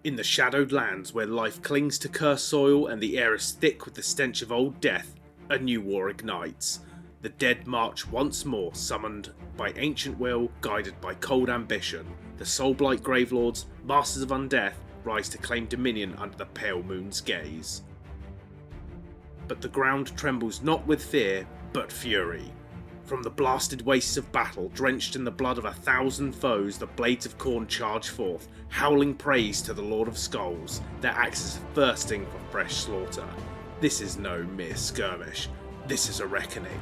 In the shadowed lands where life clings to cursed soil and the air is thick with the stench of old death, a new war ignites. The dead march once more, summoned by ancient will, guided by cold ambition. The Soulblight Gravelords, masters of undeath, rise to claim dominion under the pale moon's gaze. But the ground trembles not with fear, but fury. From the blasted wastes of battle, drenched in the blood of 1,000 foes, the Blades of Khorne charge forth, howling praise to the Lord of Skulls, their axes thirsting for fresh slaughter. This is no mere skirmish, this is a reckoning.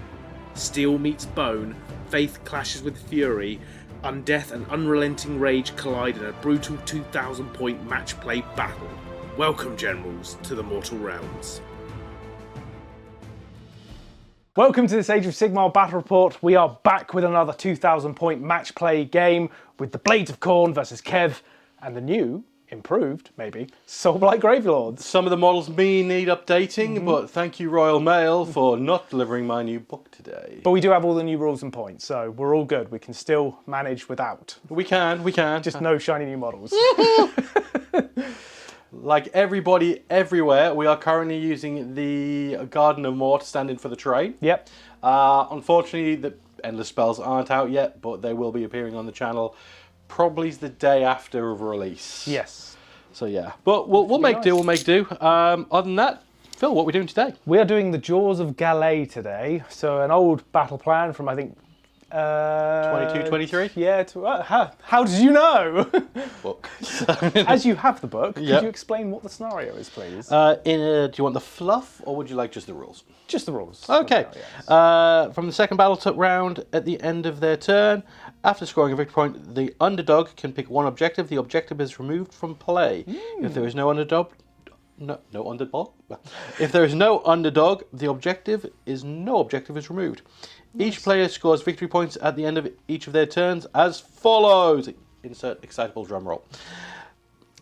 Steel meets bone, faith clashes with fury, undeath and unrelenting rage collide in a brutal 2,000-point match-play battle. Welcome, generals, to the mortal realms. Welcome to this Age of Sigmar Battle Report. We are back with another 2,000-point match play game with the Blades of Khorne versus Kev and the new, improved maybe, Soulblight Gravelords. Some of the models may need updating, but thank you Royal Mail for not delivering my new book today. But we do have all the new rules and points, so we're all good. We can still manage without. We can. Just no shiny new models. Like everybody everywhere, we are currently using the Garden of Mort stand-in for the train. Yep. Unfortunately, the Endless Spells aren't out yet, but they will be appearing on the channel probably the day after of release. Yes. So yeah, but we'll make do. We'll make do. Other than that, Phil, what are we doing today? We are doing the Jaws of Gallet today. So an old battle plan from, I think, 22, 23? Yeah. How did you know? Book. As you have the book, Yep. could you explain what the scenario is, please? Do you want the fluff, or would you like just the rules? Just the rules. Okay. Yes. From the second battle round, at the end of their turn, after scoring a victory point, the underdog can pick one objective. The objective is removed from play. If there is no underdog, no underdog. If there is no underdog, the objective is removed. Each player scores victory points at the end of each of their turns as follows. Insert excitable drum roll.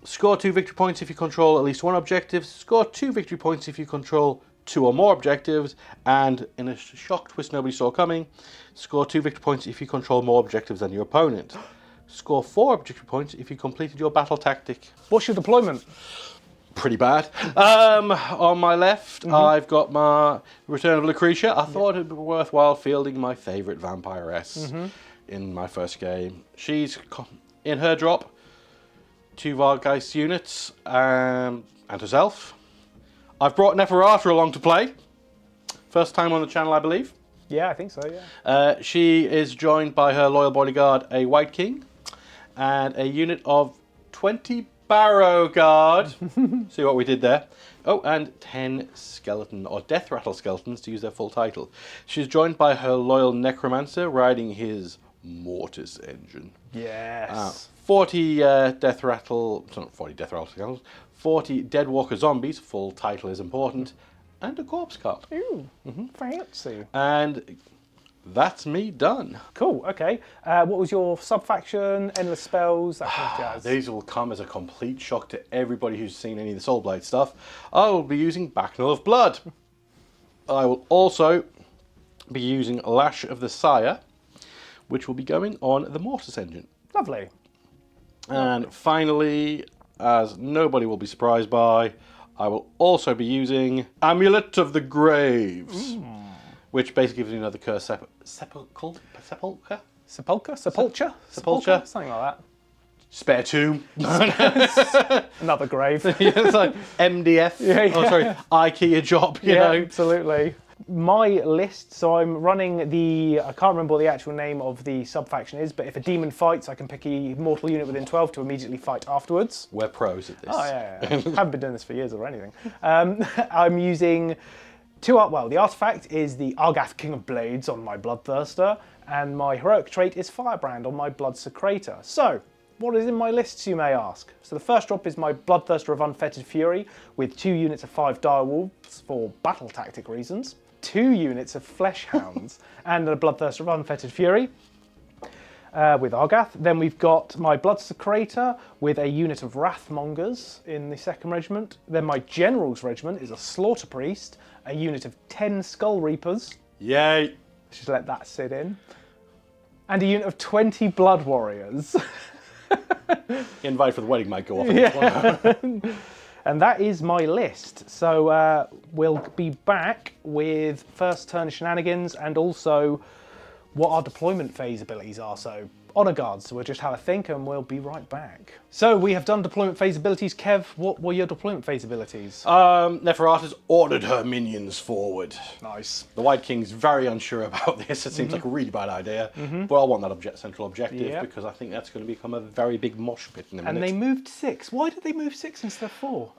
Score 2 victory points if you control at least one objective. Score 2 victory points if you control 2 or more objectives. And in a shock twist nobody saw coming, score 2 victory points if you control more objectives than your opponent. Score 4 victory points if you completed your battle tactic. What's your deployment? Pretty bad. On my left, I've got my Return of Lucretia. I thought it'd be worthwhile fielding my favourite vampiress in my first game. She's in her drop, 2 Vargeist units and herself. I've brought Neferata along to play. First time on the channel, I believe. Yeah, I think so, yeah. She is joined by her loyal bodyguard, a White King, and a unit of 20 Barrow Guard. See what we did there. Oh, and 10 skeleton or death rattle skeletons to use their full title. She's joined by her loyal necromancer riding his mortis engine. Yes. 40 death rattle skeletons, 40 deadwalker zombies, full title is important, and a corpse cart. Ooh, fancy. And that's me done. Cool, okay. What was your sub-faction, endless spells, that kind of jazz? These will come as a complete shock to everybody who's seen any of the Soulblight stuff. I will be using Bacchanal of Blood. I will also be using Lash of the Sire, which will be going on the Mortis engine. Lovely. And finally, as nobody will be surprised by, I will also be using Amulet of the Graves. Which basically gives you another curse sepulchre? Sepulchre? Something like that. Spare tomb. Another grave. Yeah, it's like MDF. Yeah. Oh, sorry, IKEA job, you know. Absolutely. My list, so I'm running I can't remember what the actual name of the sub-faction is, but if a demon fights, I can pick a mortal unit within 12 to immediately fight afterwards. We're pros at this. Oh, yeah. Haven't been doing this for years or anything. I'm using the artifact is the Argath King of Blades on my Bloodthirster, and my heroic trait is Firebrand on my Bloodsecrator. So, what is in my lists, you may ask? So the first drop is my Bloodthirster of Unfettered Fury, with 2 units of 5 Direwolves for battle tactic reasons, 2 units of Fleshhounds, and a Bloodthirster of Unfettered Fury with Argath. Then we've got my Bloodsecrator with a unit of Wrathmongers in the 2nd Regiment. Then my General's Regiment is a Slaughter Priest, a unit of 10 Skull Reapers. Yay! Just let that sit in. And a unit of 20 Blood Warriors. Invite for the wedding might go off. And that is my list. So we'll be back with first turn shenanigans and also what our deployment phase abilities are. So honor guards. So we'll just have a think and we'll be right back. So we have done deployment phase abilities. Kev, what were your deployment phase abilities? Neferata's ordered her minions forward. Nice. The White King's very unsure about this. It seems like a really bad idea. But I want that central objective because I think that's going to become a very big mosh pit in a minute. And they moved 6. Why did they move 6 instead of 4?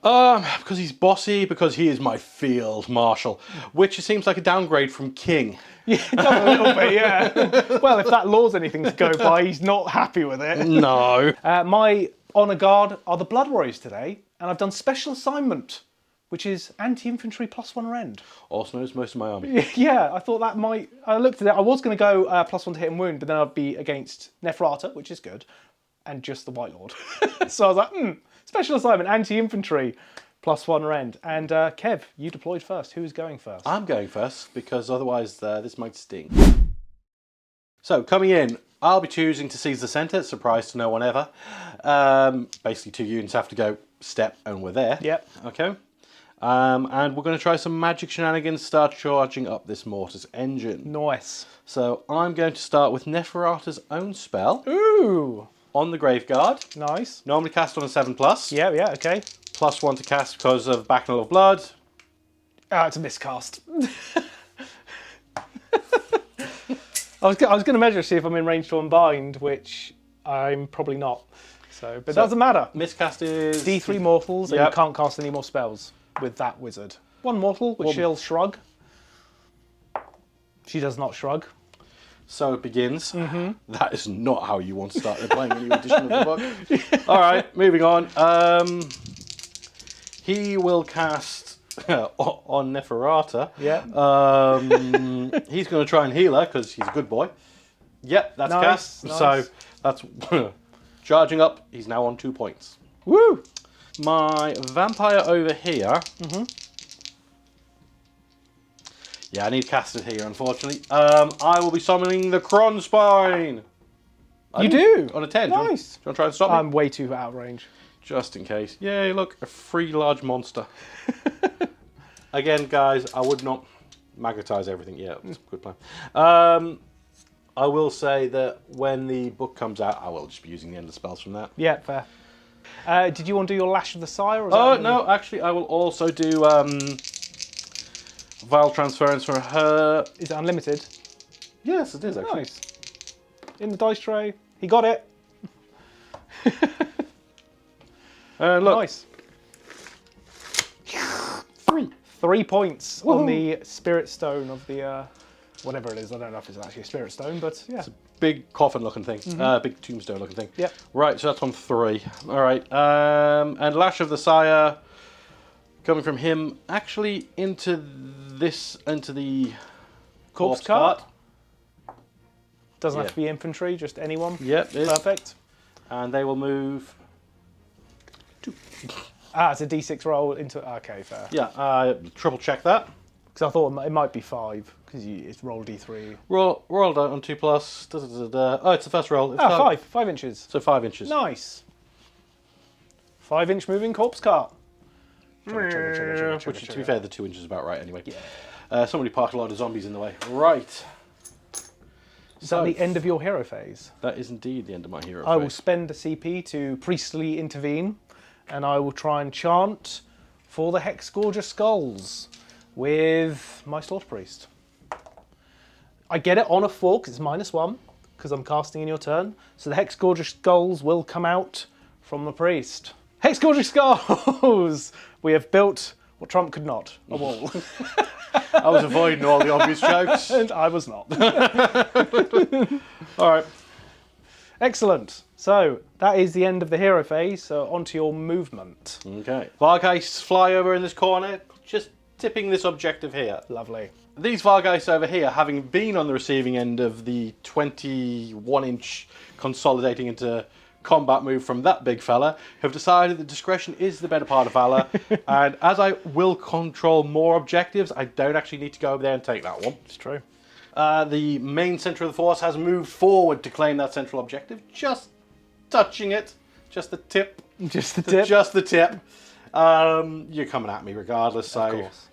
Because he's bossy, because he is my field marshal, which seems like a downgrade from king. Yeah, it does a little bit, yeah. Well, if that law's anything to go by, he's not happy with it. No. My honour guard are the Blood Warriors today, and I've done special assignment, which is anti-infantry +1 rend. Also knows most of my army. Yeah, I thought that might... I looked at it, I was going to go +1 to hit and wound, but then I'd be against Neferata, which is good, and just the White Lord. So I was like, special assignment, anti-infantry. +1 rend. And Kev, you deployed first. Who's going first? I'm going first, because otherwise this might sting. So, coming in, I'll be choosing to seize the centre, surprise to no one ever. Basically, 2 units have to go step, and we're there. Yep. Okay. And we're going to try some magic shenanigans, start charging up this mortar's engine. Nice. So, I'm going to start with Neferata's own spell. Ooh. On the Graveguard. Nice. Normally cast on a 7+. Yeah, okay. +1 to cast because of Bacchanal of Blood. It's a miscast. I was going to measure see if I'm in range to unbind, which I'm probably not. But it doesn't matter. Miscast is D3 mortals, and you can't cast any more spells with that wizard. 1 mortal, which she'll shrug. She does not shrug. So it begins. That is not how you want to start playing a new edition of the book. All right, moving on. He will cast on Neferata. Yeah. He's going to try and heal her because he's a good boy. Yep, that's cast. Nice. So that's charging up. He's now on 2 points. Woo! My vampire over here. Yeah, I need casted here, unfortunately. I will be summoning the Kronspine. You do? On a 10. Nice. Do you want to try and stop me? I'm way too out of range. Just in case. Yay, look, a free large monster. Again, guys, I would not magnetize everything. Yeah, that's a good plan. I will say that when the book comes out, I will just be using the endless spells from that. Yeah, fair. Did you want to do your Lash of the Sire? Or Oh, no, actually, I will also do Vile Transference for her. Is it unlimited? Yes, it is, actually. Nice. In the dice tray. He got it. Look. Nice. 3 points on the Spirit Stone of the... whatever it is. I don't know if it's actually a Spirit Stone, but yeah. It's a big coffin-looking thing. Big tombstone-looking thing. Yep. Right, so that's on 3. All right. And Lash of the Sire, coming from him, actually into the corpse cart. Doesn't have to be infantry, just anyone. Yep. Perfect. And they will move... 2. It's a d6 roll into... Okay, fair. Yeah, triple check that. Because I thought it might be 5, because it's roll d3. Roll on 2+. Oh, it's the first roll. It's 5. 5 inches. So 5 inches. Nice. 5-inch moving corpse cart. Which, to be fair, the 2 inches is about right anyway. Yeah. Somebody parked a lot of zombies in the way. Right. Is that the end of your hero phase? That is indeed the end of my hero phase. I will spend a CP to priestly intervene, and I will try and chant for the Hexgorger Skulls with my Slaughter Priest. I get it on a 4 because it's -1, because I'm casting in your turn. So the Hexgorger Skulls will come out from the priest. Hexgorger Skulls! We have built what Trump could not, a wall. I was avoiding all the obvious jokes. And I was not. All right. Excellent. So that is the end of the hero phase. So onto your movement. Okay. Vargheists fly over in this corner, just tipping this objective here. Lovely. These Vargheists over here, having been on the receiving end of the 21-inch consolidating into combat move from that big fella, have decided that discretion is the better part of valor. And as I will control more objectives, I don't actually need to go over there and take that one. It's true. The main centre of the force has moved forward to claim that central objective, just touching it. Just the tip. Just the tip. Just the tip. You're coming at me regardless, so Of I'm course.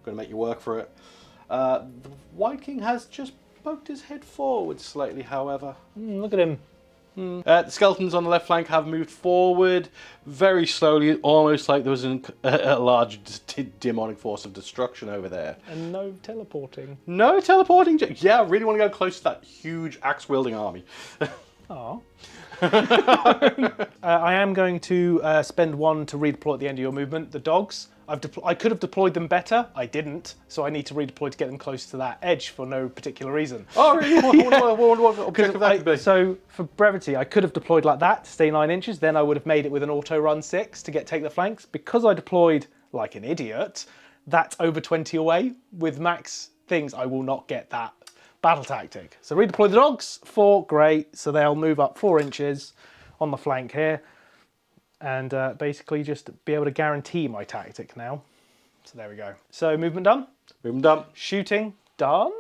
going to make you work for it. The White King has just poked his head forward slightly, however. Look at him. The skeletons on the left flank have moved forward very slowly, almost like there was a large demonic force of destruction over there. And no teleporting. No teleporting. Yeah, I really want to go close to that huge axe-wielding army. Oh. I am going to spend one to redeploy at the end of your movement. The dogs, I could have deployed them better. I didn't, so I need to redeploy to get them close to that edge for no particular reason. Oh, really? What objective that could be? So, for brevity, I could have deployed like that to stay 9 inches. Then I would have made it with an auto run 6 to take the flanks. Because I deployed like an idiot, that's over 20 away. With max things, I will not get that battle tactic. So redeploy the dogs, 4, great. So they'll move up 4 inches on the flank here. And basically just be able to guarantee my tactic now. So there we go. So movement done. Movement done. Shooting done.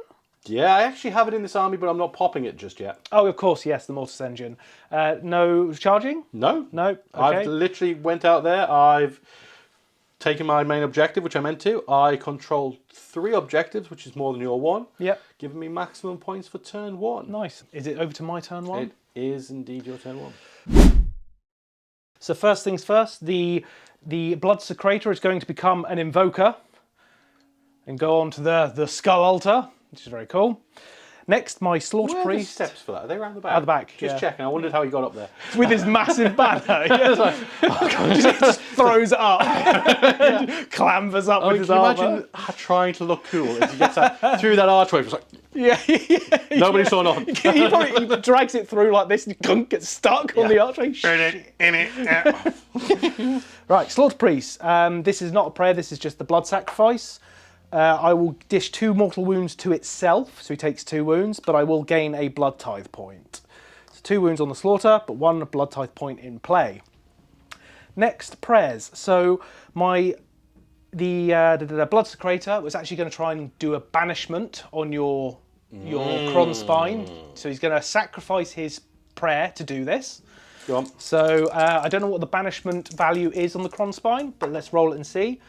Yeah, I actually have it in this army, but I'm not popping it just yet. Oh, of course, yes, the Mortis engine. No charging? No. No, okay. I've literally went out there. I've taken my main objective, which I meant to. I control 3 objectives, which is more than your 1. Yep. Giving me maximum points for turn 1. Nice. Is it over to my turn 1? It is indeed your turn 1. So first things first, the Blood Secretor is going to become an Invoker and go on to the Skull Altar, which is very cool. Next, my Slaughter Where are the Priest. steps for that? Are they around the back? At the back, Just yeah. checking. I wondered how he got up there. With his massive banner. Yeah. Just throws it up. Clambers up with his can you armor. imagine trying to look cool as he gets through that archway? It's like, Yeah. nobody saw nothing. He drags it through like this and gets stuck on the archway. Right, Slaughter Priest. This is not a prayer, this is just the blood sacrifice. I will dish 2 mortal wounds to itself, so he takes 2 wounds, but I will gain a blood tithe point. So 2 wounds on the slaughter, but 1 blood tithe point in play. Next, prayers. So the Blood Secretor was actually going to try and do a banishment on your Cron spine. So he's going to sacrifice his prayer to do this. Go on. So I don't know what the banishment value is on the Cron spine, but let's roll it and see.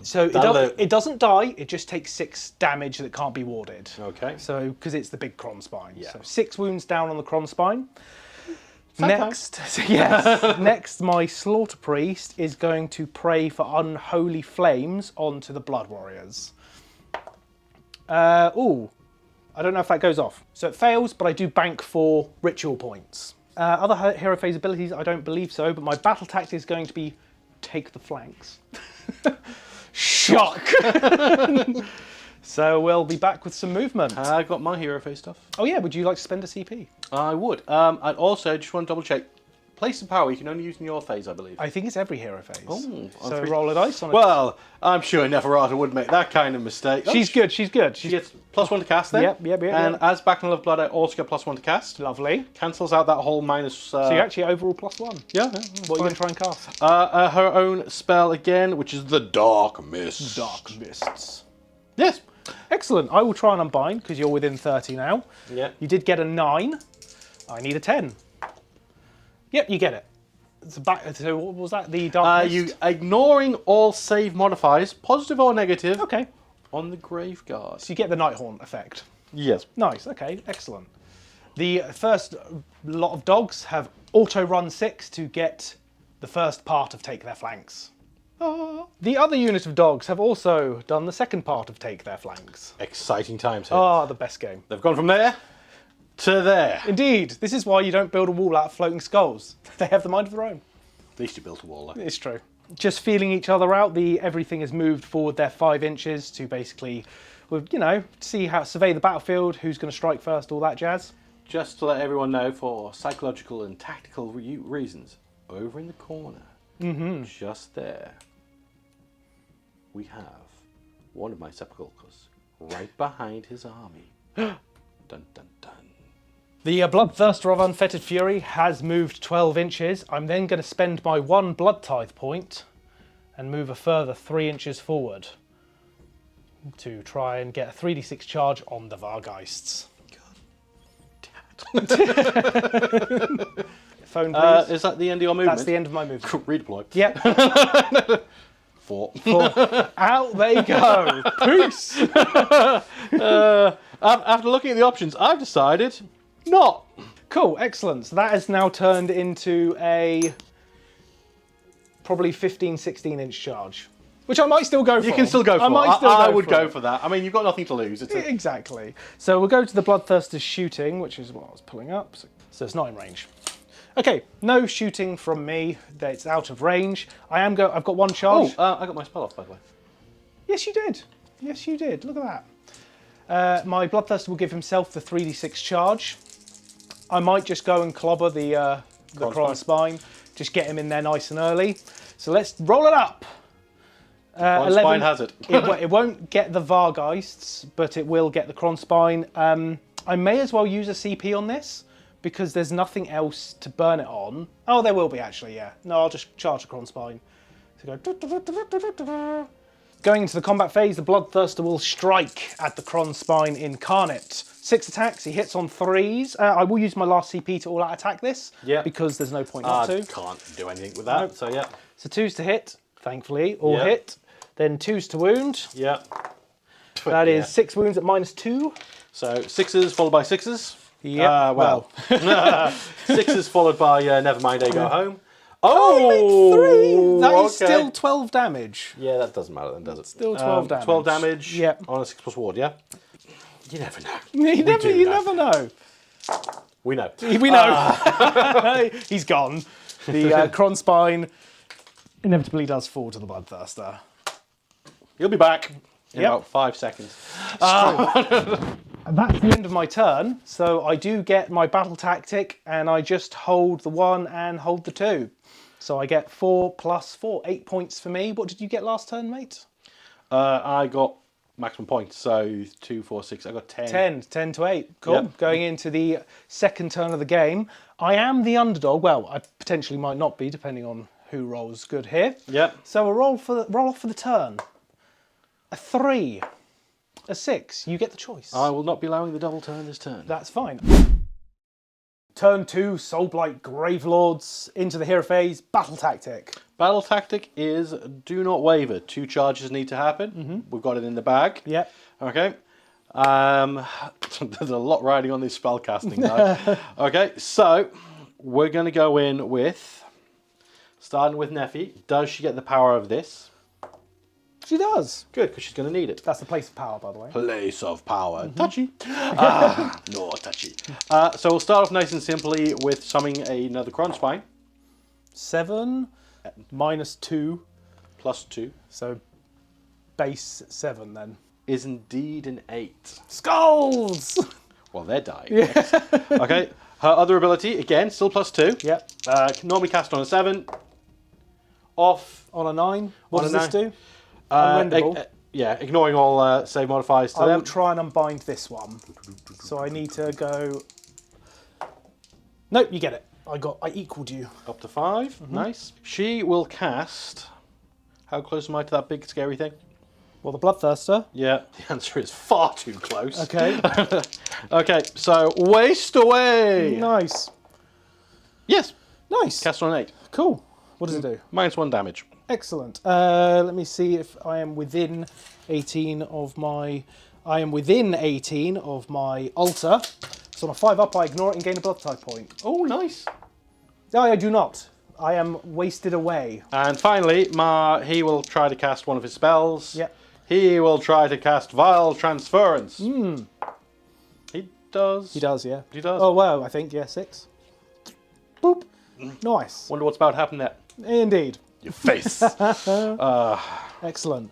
So it doesn't die, it just takes 6 damage that can't be warded. Okay. So, because it's the big Cron spine. Yeah. So 6 wounds down on the Cron spine. Sometimes. Next, my Slaughter Priest is going to pray for unholy flames onto the Blood Warriors. I don't know if that goes off. So it fails, but I do bank for ritual points. Other hero phase abilities, I don't believe so, but my battle tactic is going to be take the flanks. Shock! So we'll be back with some movement. I got my hero face stuff. Oh yeah, would you like to spend a CP? I would. I'd also just want to double check. Place of power you can only use in your phase, I believe. I think it's every hero phase. Oh, so roll a dice on it. Well, I'm sure Neferata wouldn't make that kind of mistake. She's good. She gets +1 to cast then. Yep. And as Backlund of Blood, I also get +1 to cast. Lovely. Cancels out that whole minus. So you're actually overall +1. Yeah. What are you going to try and cast? Her own spell again, which is the Dark Mist. Dark Mists. Yes. Excellent. I will try and unbind because you're within 30 now. Yeah. You did get a 9. I need a 10. Yep, you get it. So what was that? The Dark Mist? You ignoring all save modifiers, positive or negative, Okay. on the Graveguard. So you get the Nighthaunt effect. Yes. Nice. Okay. Excellent. The first lot of dogs have auto run 6 to get the first part of take their flanks. The other unit of dogs have also done the second part of take their flanks. Exciting times here. The best game. They've gone from there to there. Indeed. This is why you don't build a wall out of floating skulls. They have the mind of their own. At least you built a wall there. It's true. Just feeling each other out, everything has moved forward there 5 inches to basically, survey the battlefield, who's going to strike first, all that jazz. Just to let everyone know, for psychological and tactical reasons, over in the corner, just there, we have one of my sepulchres right behind his army. Dun dun dun. The Bloodthirster of Unfettered Fury has moved 12 inches. I'm then going to spend my 1 blood tithe point and move a further 3 inches forward to try and get a 3d6 charge on the Vargeists. phone, please. Is that the end of your movement? That's the end of my movement. Redeploy. Yep. 4. Out they go. Peace. After looking at the options, I've decided not. Cool, excellent. So that has now turned into a probably 15, 16-inch charge, which I might still go for. You can still go for it. I would go for that. I mean, you've got nothing to lose. Exactly. So we'll go to the Bloodthirster's shooting, which is what I was pulling up. So it's not in range. Okay, no shooting from me. It's out of range. I've got one charge. Oh, I got my spell off, by the way. Yes, you did. Yes, you did. Look at that. My Bloodthirster will give himself the 3d6 charge. I might just go and clobber the Kron Spine. Just get him in there nice and early. So let's roll it up. 11. Spine has it. It won't get the Vargeists, but it will get the Kron Spine. I may as well use a CP on this, because there's nothing else to burn it on. Oh, there will be actually, yeah. No, I'll just charge the Kron Spine. So go. Going into the combat phase, the Bloodthirster will strike at the Kron Spine Incarnate. 6 attacks, he hits on 3s. I will use my last CP to all-out attack this, because there's no point not to. Can't do anything with that, nope. So yeah. So 2s to hit, thankfully, all hit. Then 2s to wound. Yeah. That is 6 wounds at -2. So 6s followed by 6s. Yeah. Well. 6s followed by Nevermind, they go home. Oh, 3. That is still 12 damage. Yeah, that doesn't matter then, does it? Still 12 damage. 12 damage on a 6+ ward, yeah? You never know. You never know. We know. We know. He's gone. The Kron Spine inevitably does fall to the Bloodthirster. He'll be back in about 5 seconds. That's the end of my turn, so I do get my battle tactic, and I just hold the 1 and hold the 2. So I get 4 + 4, 8 points for me. What did you get last turn, mate? I got maximum points, so 2, 4, 6. I got 10. 10 to 8. Cool. Yep. Going into the second turn of the game, I am the underdog. Well, I potentially might not be, depending on who rolls good here. Yep. So a roll off for the turn. A 3. A 6. You get the choice. I will not be allowing the double turn this turn. That's fine. Turn 2, Soulblight Gravelords, into the hero phase, battle tactic. Battle tactic is do not waver. 2 charges need to happen. We've got it in the bag. Yep. Okay. There's a lot riding on this spell casting now. Okay, so we're going to go in with, starting with Neffy. Does she get the power of this? She does. Good, because she's going to need it. That's the place of power, by the way. Place of power. Touchy. No touchy. So we'll start off nice and simply with summoning another Kron Spine. 7 -2. +2. So base 7 then. Is indeed an 8. Skulls! Well, they're dying. Yeah. Okay. Her other ability, again, still +2. Yep. Can normally cast on a 7. Off. On a 9. What does this do? Yeah, ignoring all save modifiers to them. I will try and unbind this one. So I need to go... Nope, you get it. I equaled you. Up to 5. Nice. She will cast... How close am I to that big scary thing? Well, the Bloodthirster. Yeah, the answer is far too close. Okay. Okay, so waste away. Nice. Yes. Nice. Cast on 8. Cool. What does it do? -1 damage. Excellent. Let me see if I am within 18 of my... I am within 18 of my altar. So on a 5 up, I ignore it and gain a blood type point. Oh, nice. No, I do not. I am wasted away. And finally, he will try to cast one of his spells. Yep. He will try to cast Vile Transference. He does. He does, yeah. He does. Oh, wow, I think, yeah, 6. Boop. Nice. Wonder what's about to happen there. Indeed. Your face. Excellent.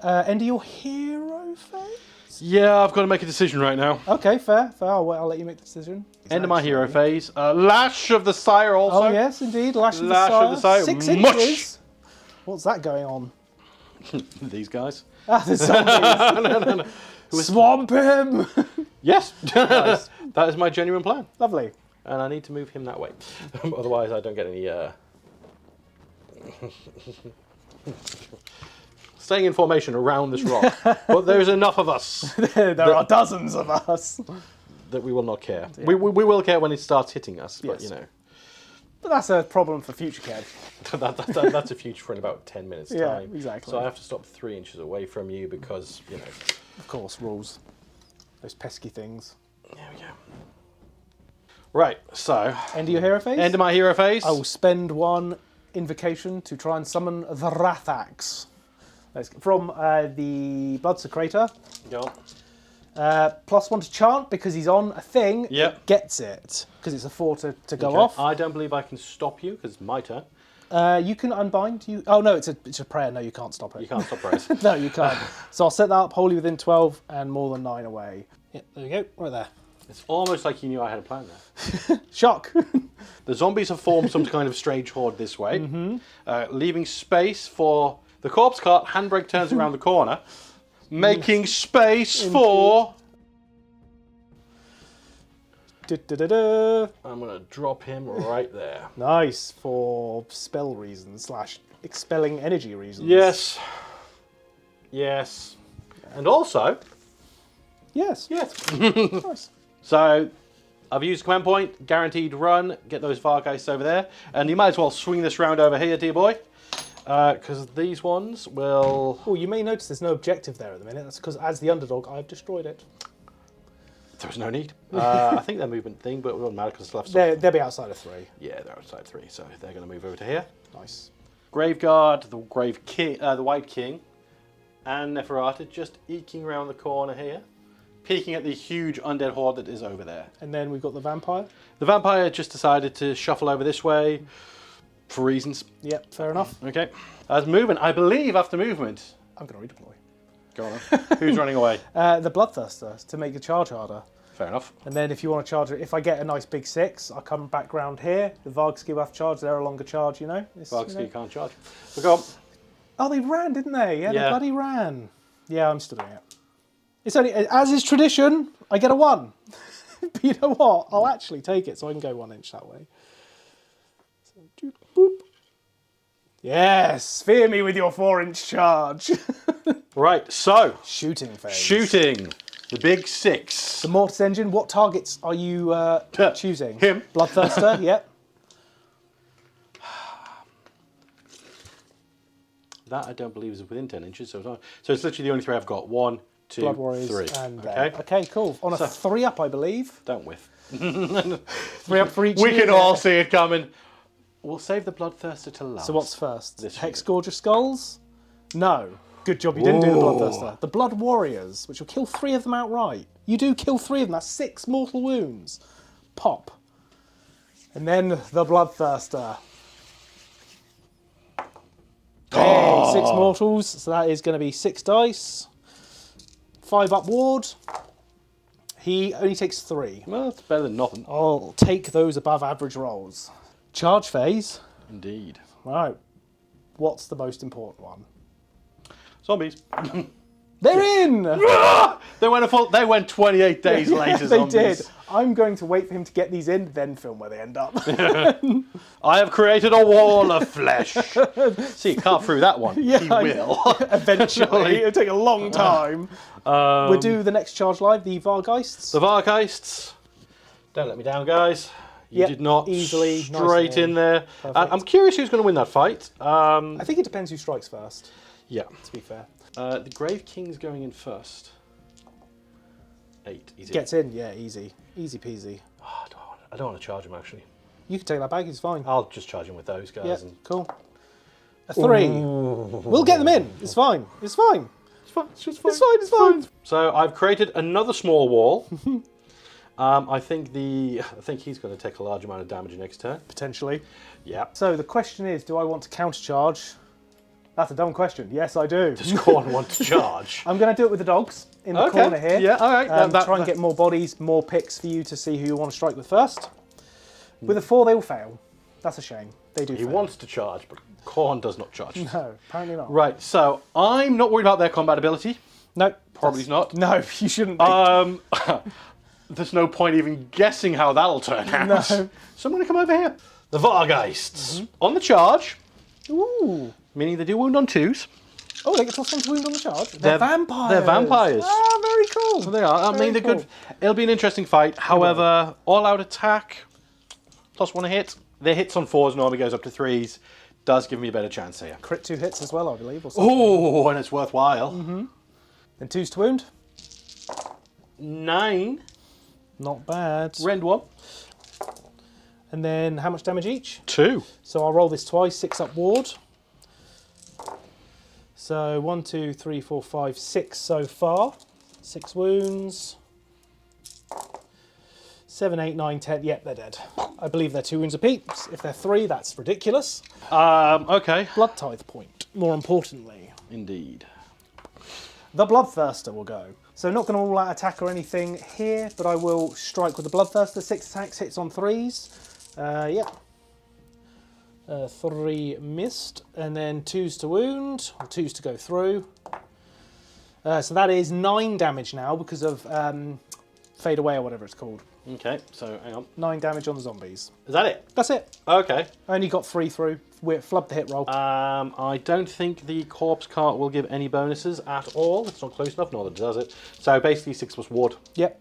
End of your hero phase? Yeah, I've got to make a decision right now. Okay, fair. I'll let you make the decision. End of my hero phase. Lash of the Sire also. Oh, yes, indeed. Lash of the Sire. 6 Much. inches. What's that going on? These guys. There's zombies. No. Swamp him! Yes. Nice. That is my genuine plan. Lovely. And I need to move him that way. Otherwise, I don't get any... Staying in formation around this rock. But there's enough of us. There are dozens of us. That we will not care. Yeah. We will care when it starts hitting us, but you know. But that's a problem for future Kev. That's a future for in about 10 minutes' Yeah, time. exactly. So I have to stop 3 inches away from you because, you know. Of course, rules. Those pesky things. There we go. Right, so. End of your hero phase? End of my hero phase. I will spend 1 invocation to try and summon the Rathax. From the Blood Secretor. Go on. +1 to chant because he's on a thing. Yep. It gets it because it's a 4 to go Okay. off. I don't believe I can stop you because it's my turn. You can unbind. Oh no, it's a prayer. No, you can't stop it. You can't stop prayers. No, you can't. So I'll set that up wholly within 12 and more than 9 away. Yeah, there we go. Right there. It's almost like you knew I had a plan there. Shock. The zombies have formed some kind of strange horde this way, leaving space for the corpse cart. Handbrake turns around the corner, making space for. I'm going to drop him right there. Nice for spell reasons / expelling energy reasons. Yes. Yes. And also. Yes. Yes. Nice. So, I've used command point, guaranteed run, get those Vargeists over there, and you might as well swing this round over here, dear boy, because these ones will... Oh, you may notice there's no objective there at the minute. That's because as the underdog, I've destroyed it. There's no need. I think they're movement thing, but it won't matter because it's left. They'll be outside of 3. Yeah, they're outside 3, so they're going to move over to here. Nice. Graveguard, the Grave King, the White King, and Neferata just eking around the corner here, peeking at the huge undead horde that is over there. And then we've got the vampire. The vampire just decided to shuffle over this way for reasons. Yep, fair enough. Okay. As movement, I believe after movement. I'm going to redeploy. Go on then. Who's running away? The Bloodthirster to make the charge harder. Fair enough. And then if you want to charge it, if I get a nice big 6, I'll come back round here. The Vargski will have to charge. They're a longer charge, you know. Vargski can't charge. But go on. Oh, they ran, didn't they? Yeah, Yeah. they bloody ran. Yeah, I'm still doing it. It's only, as is tradition, I get a 1. But you know what? I'll actually take it so I can go 1 inch that way. So, boop. Yes, fear me with your 4-inch charge. Right, so. Shooting phase. Shooting. The big 6. The Mortis Engine, what targets are you choosing? Him. Bloodthirster, yep. That I don't believe is within 10 inches. So it's literally the only 3 I've got. 1, 2, Blood Warriors 3. and Okay. okay, cool. On a 3-up, I believe. Don't whiff. 3-up for each. We can all see it coming. We'll save the Bloodthirster to last. So what's first? This Hexgorge of Skulls? No. Good job you didn't do the Bloodthirster. The Blood Warriors, which will kill 3 of them outright. You do kill 3 of them, that's 6 mortal wounds. Pop. And then the Bloodthirster. Okay, 6 mortals, so that is going to be 6 dice. 5 up ward. He only takes 3. Well, that's better than nothing. I'll take those above average rolls. Charge phase. Indeed. Right. What's the most important one? Zombies. They're in! They went 28 days later, They zombies. did. I'm going to wait for him to get these in, then film where they end up. I have created a wall of flesh. See, you can't through that one. Yeah, He will. Eventually. It'll take a long time. We'll do the next charge live, the Vargeists. The Vargeists. Don't let me down, guys. You Yep, did not easily, straight nicely. in there. Perfect. I'm curious who's going to win that fight. I think it depends who strikes first, Yeah. to be fair. The Grave King's going in first. 8. Easy. Gets in, yeah, easy. Easy peasy. Oh, I don't want to charge him, actually. You can take that back, he's fine. I'll just charge him with those guys. Yeah, And... cool. A 3. We'll get them in. It's fine. It's fine. It's fine. It's just fine. It's fine. It's fine. So I've created another small wall. I think he's going to take a large amount of damage next turn. Potentially. Yeah. So the question is, do I want to countercharge? That's a dumb question. Yes, I do. Does Khorne want to charge? I'm going to do it with the dogs in the corner here. Yeah, all right. Try and get more bodies, more picks for you to see who you want to strike with first. With a 4, they will fail. That's a shame. They do He fail. wants to charge, but Khorne does not charge. No, apparently not. Right, so I'm not worried about their combat ability. No. Probably not. No, you shouldn't be. There's no point even guessing how that'll turn out. No. So I'm going to come over here. The Vargeists. On the charge, Ooh. meaning they do wound on 2s. Oh, they get +1 to wound on the charge. They're vampires. They're vampires. Ah, very cool. So they are. I mean, they're good. It'll be an interesting fight. However, all-out attack, +1 a hit. Their hits on 4s normally goes up to 3s. Does give me a better chance here. Crit 2 hits as well, I believe. Or something. Oh, and it's worthwhile. Then 2s to wound. 9. Not bad. Rend 1. And then how much damage each? 2. So I'll roll this twice, 6 up ward. So 1, 2, 3, 4, 5, 6 so far. 6 wounds. 7, 8, 9, 10. Yep, they're dead. I believe they're 2 wounds apiece. If they're 3, that's ridiculous. Okay. Blood tithe point, more importantly. Indeed. The Bloodthirster will go. So not going to all-out attack or anything here, but I will strike with the Bloodthirster. 6 attacks, hits on 3s. Yeah. 3 missed, and then 2s to wound, or 2s to go through. So that is 9 damage now because of Fade Away or whatever it's called. Okay, so hang on. 9 damage on the zombies. Is that it? That's it. Okay. I only got 3 through. We flubbed the hit roll. I don't think the corpse cart will give any bonuses at all. It's not close enough, nor does it. So basically 6 plus ward. Yep.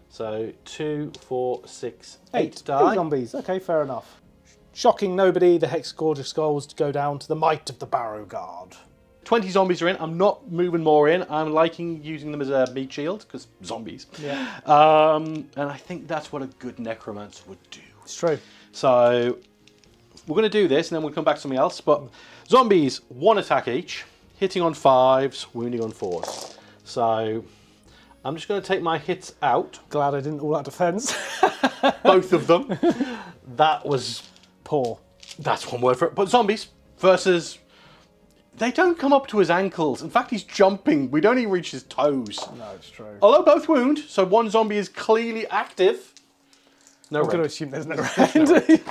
So 2, 4, 6, 8 8 die. zombies. Okay, fair enough. Shocking nobody. The Hexagorger skulls go down to the might of the Barrow Guard. 20 zombies are in. I'm not moving more in. I'm liking using them as a meat shield, because zombies. Yeah. And I think that's what a good necromancer would do. It's true. So we're going to do this, and then we'll come back to something else. But zombies, 1 attack each, hitting on 5s, wounding on 4s. So I'm just going to take my hits out. Glad I didn't all-out defense. Both of them. That was... Poor. That's one word for it. But zombies versus... They don't come up to his ankles. In fact, he's jumping. We don't even reach his toes. No, it's true. Although both wound, so one zombie is clearly active. No I'm going to rend. assume there's no rend.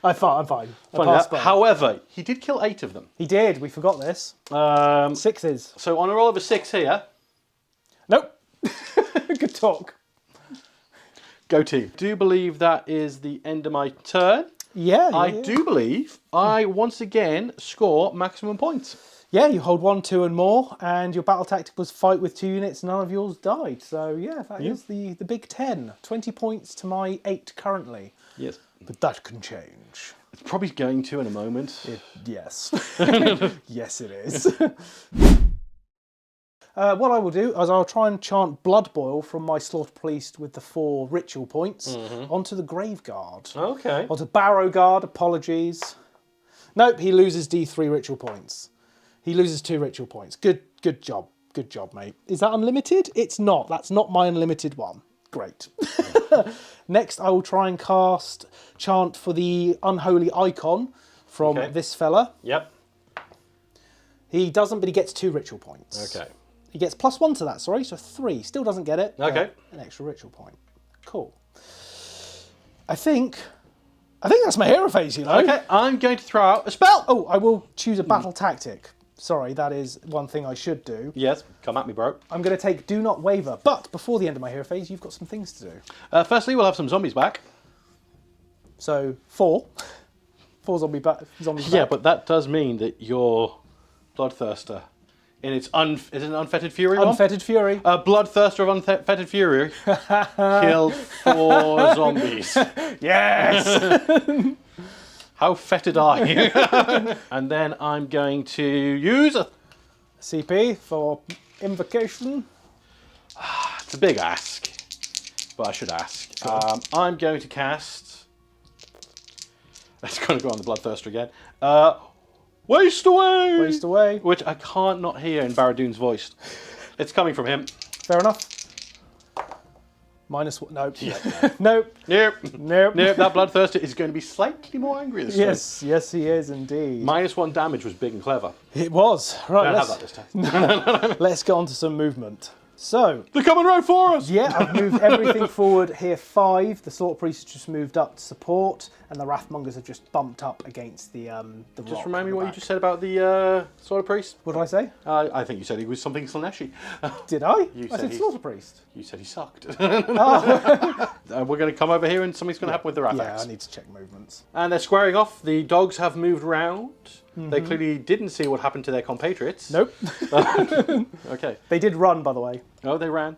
I'm fine. I passed by. However, he did kill 8 of them. He did. We forgot this. 6s. So on a roll of a 6 here. Nope. Good talk. Go team. Do believe that is the end of my turn. Yeah. I do believe I once again score maximum points. Yeah, you hold 1, 2 and more, and your battle tactic was fight with 2 units, none of yours died. So yeah, that is the big 10. 20 points to my 8 currently. Yes. But that can change. It's probably going to in a moment. Yes. Yes, it is. What I will do is I'll try and chant Blood Boil from my Slaughter Priest with the 4 ritual points onto the Grave Guard. Okay. Onto Barrow Guard, apologies. Nope, he loses D3 ritual points. He loses 2 ritual points. Good job. Good job, mate. Is that unlimited? It's not. That's not my unlimited one. Great. Next, I will try and cast chant for the Unholy Icon from this fella. Yep. He doesn't, but he gets 2 ritual points. Okay. He gets +1 to that, sorry, so 3. Still doesn't get it. Okay. An extra ritual point. Cool. I think that's my hero phase, you know. Okay, I'm going to throw out a spell. Oh, I will choose a battle tactic. Sorry, that is one thing I should do. Yes, come at me, bro. I'm going to take Do Not Waver, but before the end of my hero phase, you've got some things to do. Firstly, we'll have some zombies back. So, 4. 4 zombies back. Yeah, but that does mean that your Bloodthirster, in its is it an Unfettered Fury one? Unfettered Fury. Bloodthirster of Unfettered Fury killed 4 zombies. Yes! How fetid are you? And then I'm going to use a... CP for Invocation. It's a big ask, but I should ask. Sure. I'm going to cast... It's going to go on the Bloodthirster again. Waste Away! Waste Away. Which I can't not hear in Baradoon's voice. It's coming from him. Fair enough. -1. Nope. Yeah. Nope. Nope. Nope. Nope. That Bloodthirster is going to be slightly more angry this time. Yes, he is indeed. -1 damage was big and clever. It was. Right, Don't have that this time. let's get on to some movement. So, They're coming right for us! yeah, I've moved everything forward here 5. The Slaughter Priest just moved up to support, and the Wrathmongers have just bumped up against the rock. Just remind me what you just said about the Slaughter Priest. What did I say? I think you said he was something Slaneshi. Did I? You I said said he's- Slaughter Priest. You said he sucked. Oh. We're going to come over here and something's going to happen with the Yeah, Rathax. I need to check movements. And they're squaring off. The dogs have moved round. They clearly didn't see what happened to their compatriots. Nope. Okay. They did run, by the way. Oh, they ran.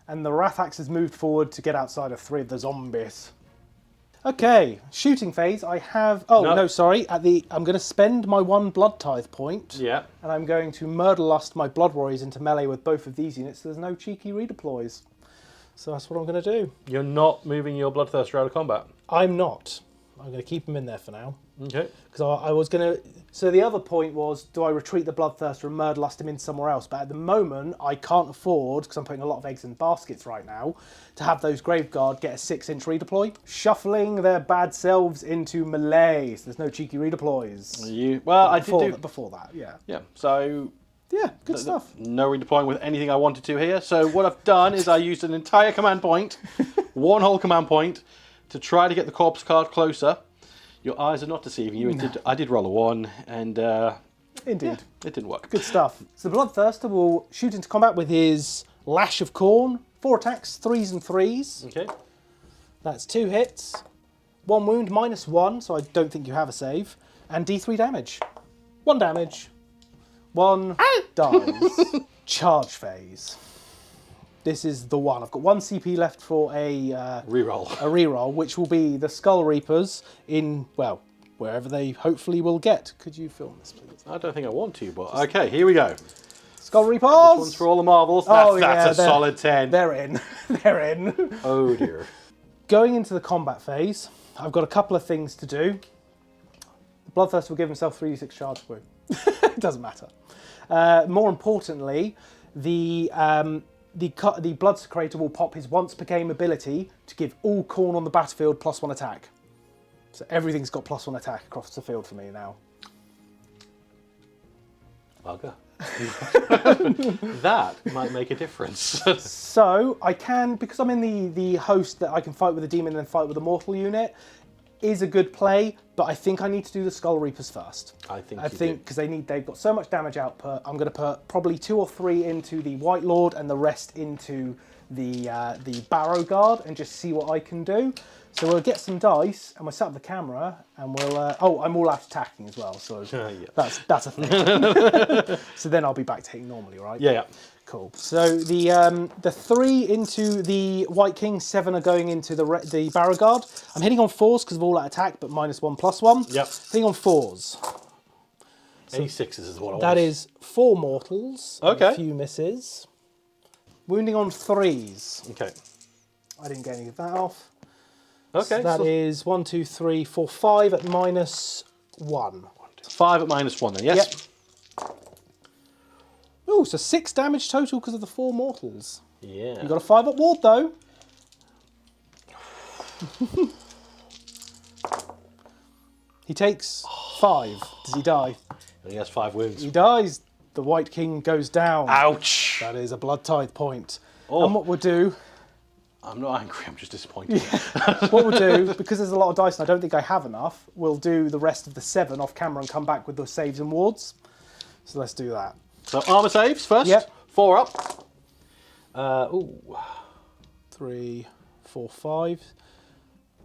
And the Rathax has moved forward to get outside of 3 of the zombies. Okay, shooting phase. I have. Oh no, sorry. I'm going to spend my 1 blood tithe point. Yeah. And I'm going to murder lust my blood warriors into melee with both of these units. So there's no cheeky redeploys. So that's what I'm going to do. You're not moving your Bloodthirster out of combat? I'm not. I'm going to keep him in there for now. Okay. Because I was going to... So the other point was, do I retreat the Bloodthirster and murder lust him in somewhere else? But at the moment, I can't afford, because I'm putting a lot of eggs in baskets right now, to have those Graveguard get a 6-inch redeploy. Shuffling their bad selves into melee. So there's no cheeky redeploys. Well, I did do... Before that, yeah. Yeah, so... Yeah, good stuff. No redeploying with anything I wanted to here. So what I've done is I used an entire command point, 1 whole command point, to try to get the corpse card closer. Your eyes are not deceiving you. I did roll a 1, and indeed, yeah, it didn't work. Good stuff. So the Bloodthirster will shoot into combat with his Lash of Khorne. 4 attacks, 3s and 3s. Okay. That's 2 hits, 1 wound, -1, so I don't think you have a save, and D3 damage. 1 damage. 1 dies. Charge phase. This is the one. I've got 1 CP left for a reroll, which will be the Skull Reapers in, well, wherever they hopefully will get. Could you film this, please? I don't think I want to, but okay, here we go. Skull Reapers. This one's for all the marbles. That's a solid 10. They're in. They're in. Oh dear. Going into the combat phase, I've got a couple of things to do. The Bloodthirster will give himself 3d6 charge wound. It doesn't matter. More importantly, the Blood Secretor will pop his once per game ability to give all Khorne on the battlefield +1 attack. So everything's got +1 attack across the field for me now. Bugger. That might make a difference. So I can, because I'm in the host that I can fight with a demon and then fight with a mortal unit, is a good play, but I think I need to do the Skull Reapers first. I think because they've got so much damage output. I'm going to put probably 2 or 3 into the White Lord and the rest into the Barrow Guard and just see what I can do. So we'll get some dice and we'll set up the camera and we'll. Oh, I'm all out attacking as well, so yeah. that's a thing. So then I'll be back to hitting normally, right? Yeah. Cool. So the 3 into the White King, 7 are going into the Barrow Guard. I'm hitting on 4s because of all that attack, but -1/+1. Yep. Hitting on 4s. So 86s is what I want. That is 4 mortals. Okay. And a few misses. Wounding on 3s. Okay. I didn't get any of that off. Okay. So that is 1, 2, 3, 4, 5 at -1. 5 at -1 then, yes? Yep. Oh, so 6 damage total because of the 4 mortals. Yeah. You got a 5 up ward though. He takes 5. Does he die? He has 5 wounds. He dies. The White King goes down. Ouch! That is a blood tithe point. Oh. And what we'll do... I'm not angry, I'm just disappointed. What we'll do, because there's a lot of dice and I don't think I have enough, we'll do the rest of the 7 off camera and come back with the saves and wards. So let's do that. So armour saves first. Yep. 4 up. 3, 4, 5.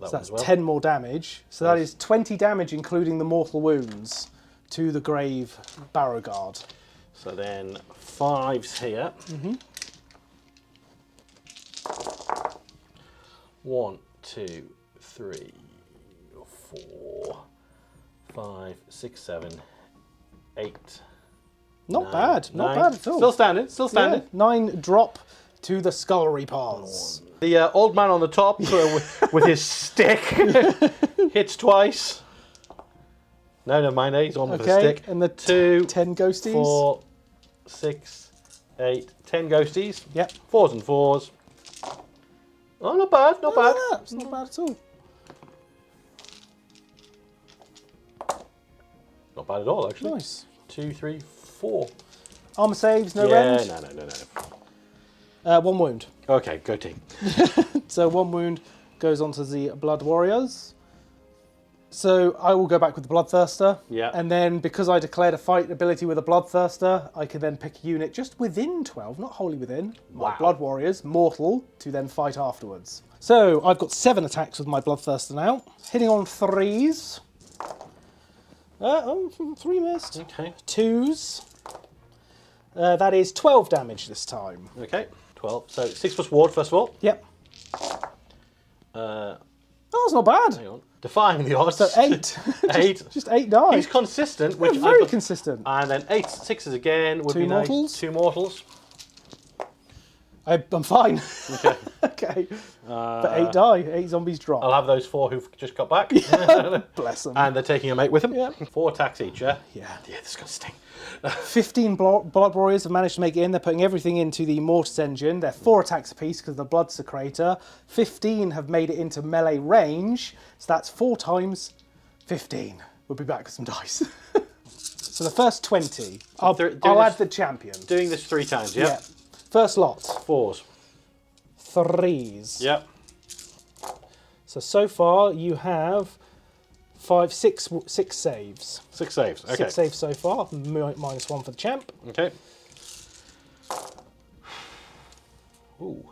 So that's well. 10 more damage. So that is 20 damage, including the mortal wounds, to the Grave Barrow Guard. So then 5s here. 1, 2, 3, 4, 5, 6, 7, 8. Not 9, bad. Not bad at all. Still standing. Still standing. Yeah, 9 drop to the Skull Reapers. The old man on the top with his stick hits twice. No, never mind. He's on with a stick. And the 2, 10 ghosties. 4, 6, 8, 10 ghosties. Yep. 4s and 4s. Oh, not bad. Not bad. No, it's not bad at all. Not bad at all, actually. Nice. 2, 3, 4. Armour saves, no Yeah, rend. no. 1 wound. Okay, go team. So 1 wound goes onto the Blood Warriors. So I will go back with the Bloodthirster. Yeah. And then because I declared a fight ability with a Bloodthirster, I can then pick a unit just within 12, not wholly within, my Blood Warriors, mortal, to then fight afterwards. So I've got 7 attacks with my Bloodthirster now. Hitting on 3s. 3 missed. Okay. 2s. That is 12 damage this time. Okay, 12. So 6 plus ward, first of all. Yep. Oh, it's not bad. Hang on. Defying the odds. So 8. 8. Just 8 die. He's consistent. Yeah, Which very consistent. And then 8 6s again would 2 be mortals. Nice. 2 mortals. I'm fine. Okay. Okay. But 8 die. 8 zombies drop. I'll have those 4 who've just got back. Bless them. And they're taking a mate with them. Yeah. 4 attacks each, yeah? Yeah. Yeah, this is going to sting. 15 Blood Warriors have managed to make it in. They're putting everything into the Mortis engine. They're 4 attacks apiece because of the Blood Secretor. 15 have made it into melee range. So that's 4 times 15. We'll be back with some dice. So the first 20, I'll add the champion. Doing this 3 times, yeah? Yeah. First lot. 4s. 3s. Yep. So far you have 6 saves. 6 saves, okay. 6 saves so far, -1 for the champ. Okay. Ooh.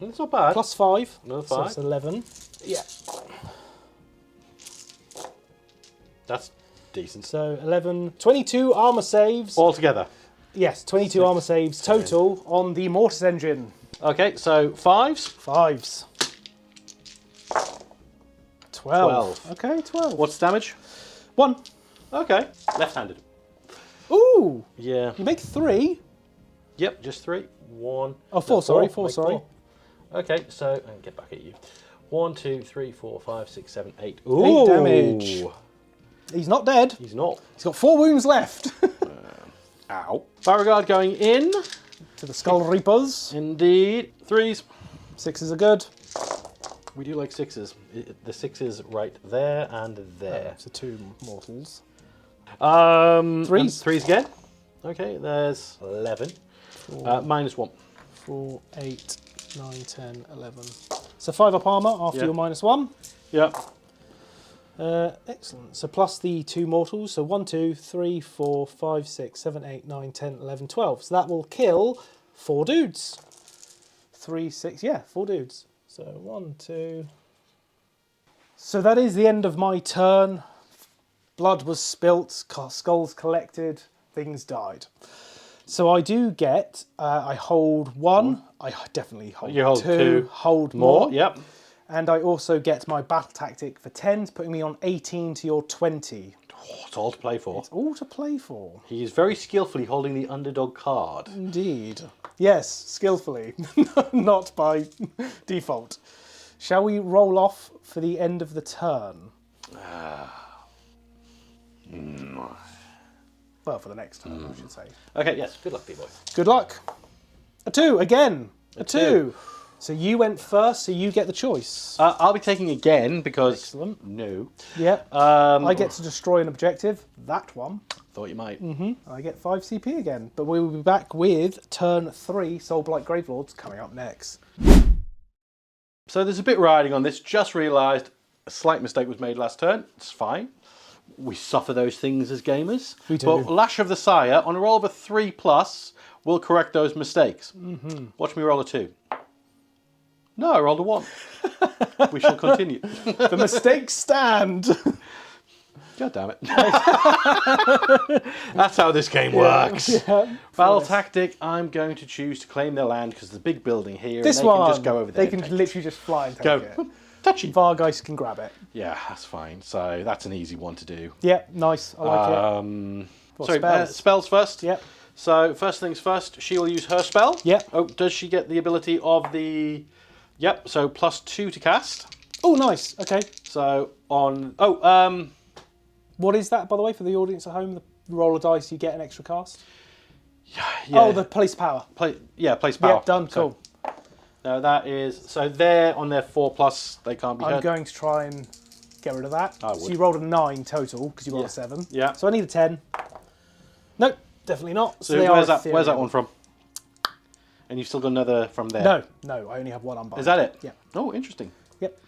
That's not bad. +5. Another 5. So it's 11. Yeah. That's decent. So 11, 22 armor saves. All together. Yes, 22 armor saves total on the Mortis engine. Okay, so 5s. 5s. 12. Okay, 12. What's damage? 1. Okay. Left-handed. Ooh! Yeah. You make 3. Yep, just 3. 1. Oh, 4, no, sorry. 4, Sorry. 4. Okay, so I'll get back at you. 1, 2, 3, 4, 5, 6, 7, 8. 8 damage. He's not dead. He's not. He's got 4 wounds left. Ow. Beauregard going in. To the Skull Reapers. Indeed. 3s. 6s are good. We do like 6s. The 6s right there and there. So 2 mortals. 3s. 3s again. Okay, there's 11. -1. 4, 8, 9, 10, 11. So 5 up armor after your -1. Yep. Excellent. So plus the 2 mortals. So 1, 2, 3, 4, 5, 6, 7, 8, 9, 10, 11, 12. So that will kill 4 dudes. 3, 6, yeah, 4 dudes. So 1, 2. So that is the end of my turn. Blood was spilt, skulls collected, things died. So I do get, I hold 1, I definitely hold, You hold 2, hold more. Yep. And I also get my battle tactic for 10s, putting me on 18 to your 20. Oh, it's all to play for. It's all to play for. He is very skillfully holding the underdog card. Indeed. Yes, skillfully, not by default. Shall we roll off for the end of the turn? Well, for the next turn, I should say. Okay, yes. Good luck, D-boy. Good luck. A 2, again. A 2. So you went first, so you get the choice. I'll be taking again because... Excellent. No. Yep. I get to destroy an objective. That one. Thought you might. I get 5 CP again. But we will be back with turn 3, Soulblight Gravelords, coming up next. So there's a bit riding on this. Just realised a slight mistake was made last turn. It's fine. We suffer those things as gamers. We do. But Lash of the Sire, on a roll of a 3+, will correct those mistakes. Watch me roll a 2. No, I rolled a 1. We shall continue. The mistakes stand. God damn it. That's how this game works. Yeah. Battle tactic, I'm going to choose to claim their land because there's a big building here This and they one, can just go over there. they can literally just fly and take go. it. Touchy. Vargeist can grab it. Yeah, that's fine. So that's an easy one to do. Yep, nice. I like it. What, Sorry, spells? spells first. Yep. So first things first, she will use her spell. Yep. Oh, does she get the ability of the... Yep, so +2 to cast. Oh, nice. Okay. So on... What is that, by the way, for the audience at home? The roll of dice, you get an extra cast? Yeah. Oh, the police power. Place power. Yep, done. So, Cool. no, that is... So they're on their 4+, they can't be I'm hurt. going to try and get rid of that. I So would. you rolled a 9 total, because you rolled a 7. Yeah. So I need a 10. Nope, definitely not. So they where's are that one from? And you've still got another from there? No, I only have one unbound. Is that it? Yeah. Oh, interesting. Yep.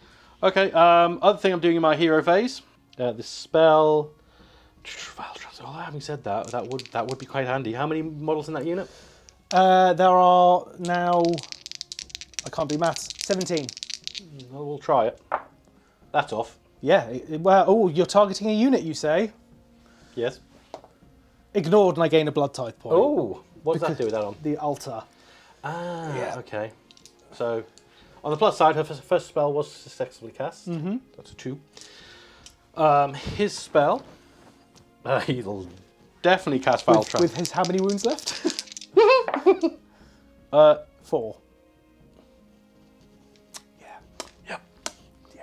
Okay, other thing I'm doing in my hero phase, the spell... Well, having said that, that would be quite handy. How many models in that unit? There are now, I can't do maths, 17. Well, we'll try it. That's off. Yeah, well, oh, you're targeting a unit, you say? Yes. Ignored and I gain a blood type point. Oh, what does that do with that on? The altar. Ah, Yeah. okay. So On the plus side, her first spell was successfully cast. Mm-hmm. That's a 2. His spell, he'll definitely cast Foul Trap. With his how many wounds left? 4.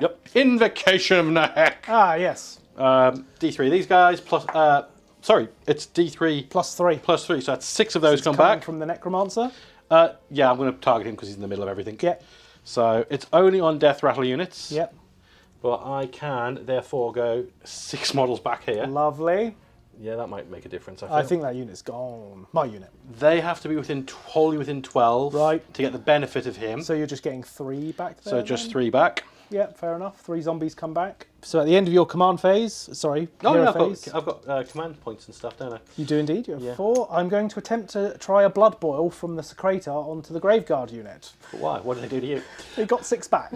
Yep. Invocation of Nahek. Ah, yes. D3. These guys plus. Sorry, it's D3 Plus 3. plus 3. So that's 6 of those come Coming back. from the Necromancer. Yeah, I'm going to target him because he's in the middle of everything. Yep. So it's only on death rattle units. Yep. But I can therefore go 6 models back here. Lovely. Yeah, that might make a difference. I think that unit's gone. My unit. They have to be wholly within 12 Right. to get the benefit of him. So you're just getting 3 back there. So just then? 3 back. Yep, fair enough. 3 zombies come back. So at the end of your command phase, sorry, hero phase, I've got command points and stuff, don't I? you do indeed. You have 4. I'm going to attempt to try a blood boil from the Secretor onto the Graveguard unit. But why? What did they do to you? It got 6 back.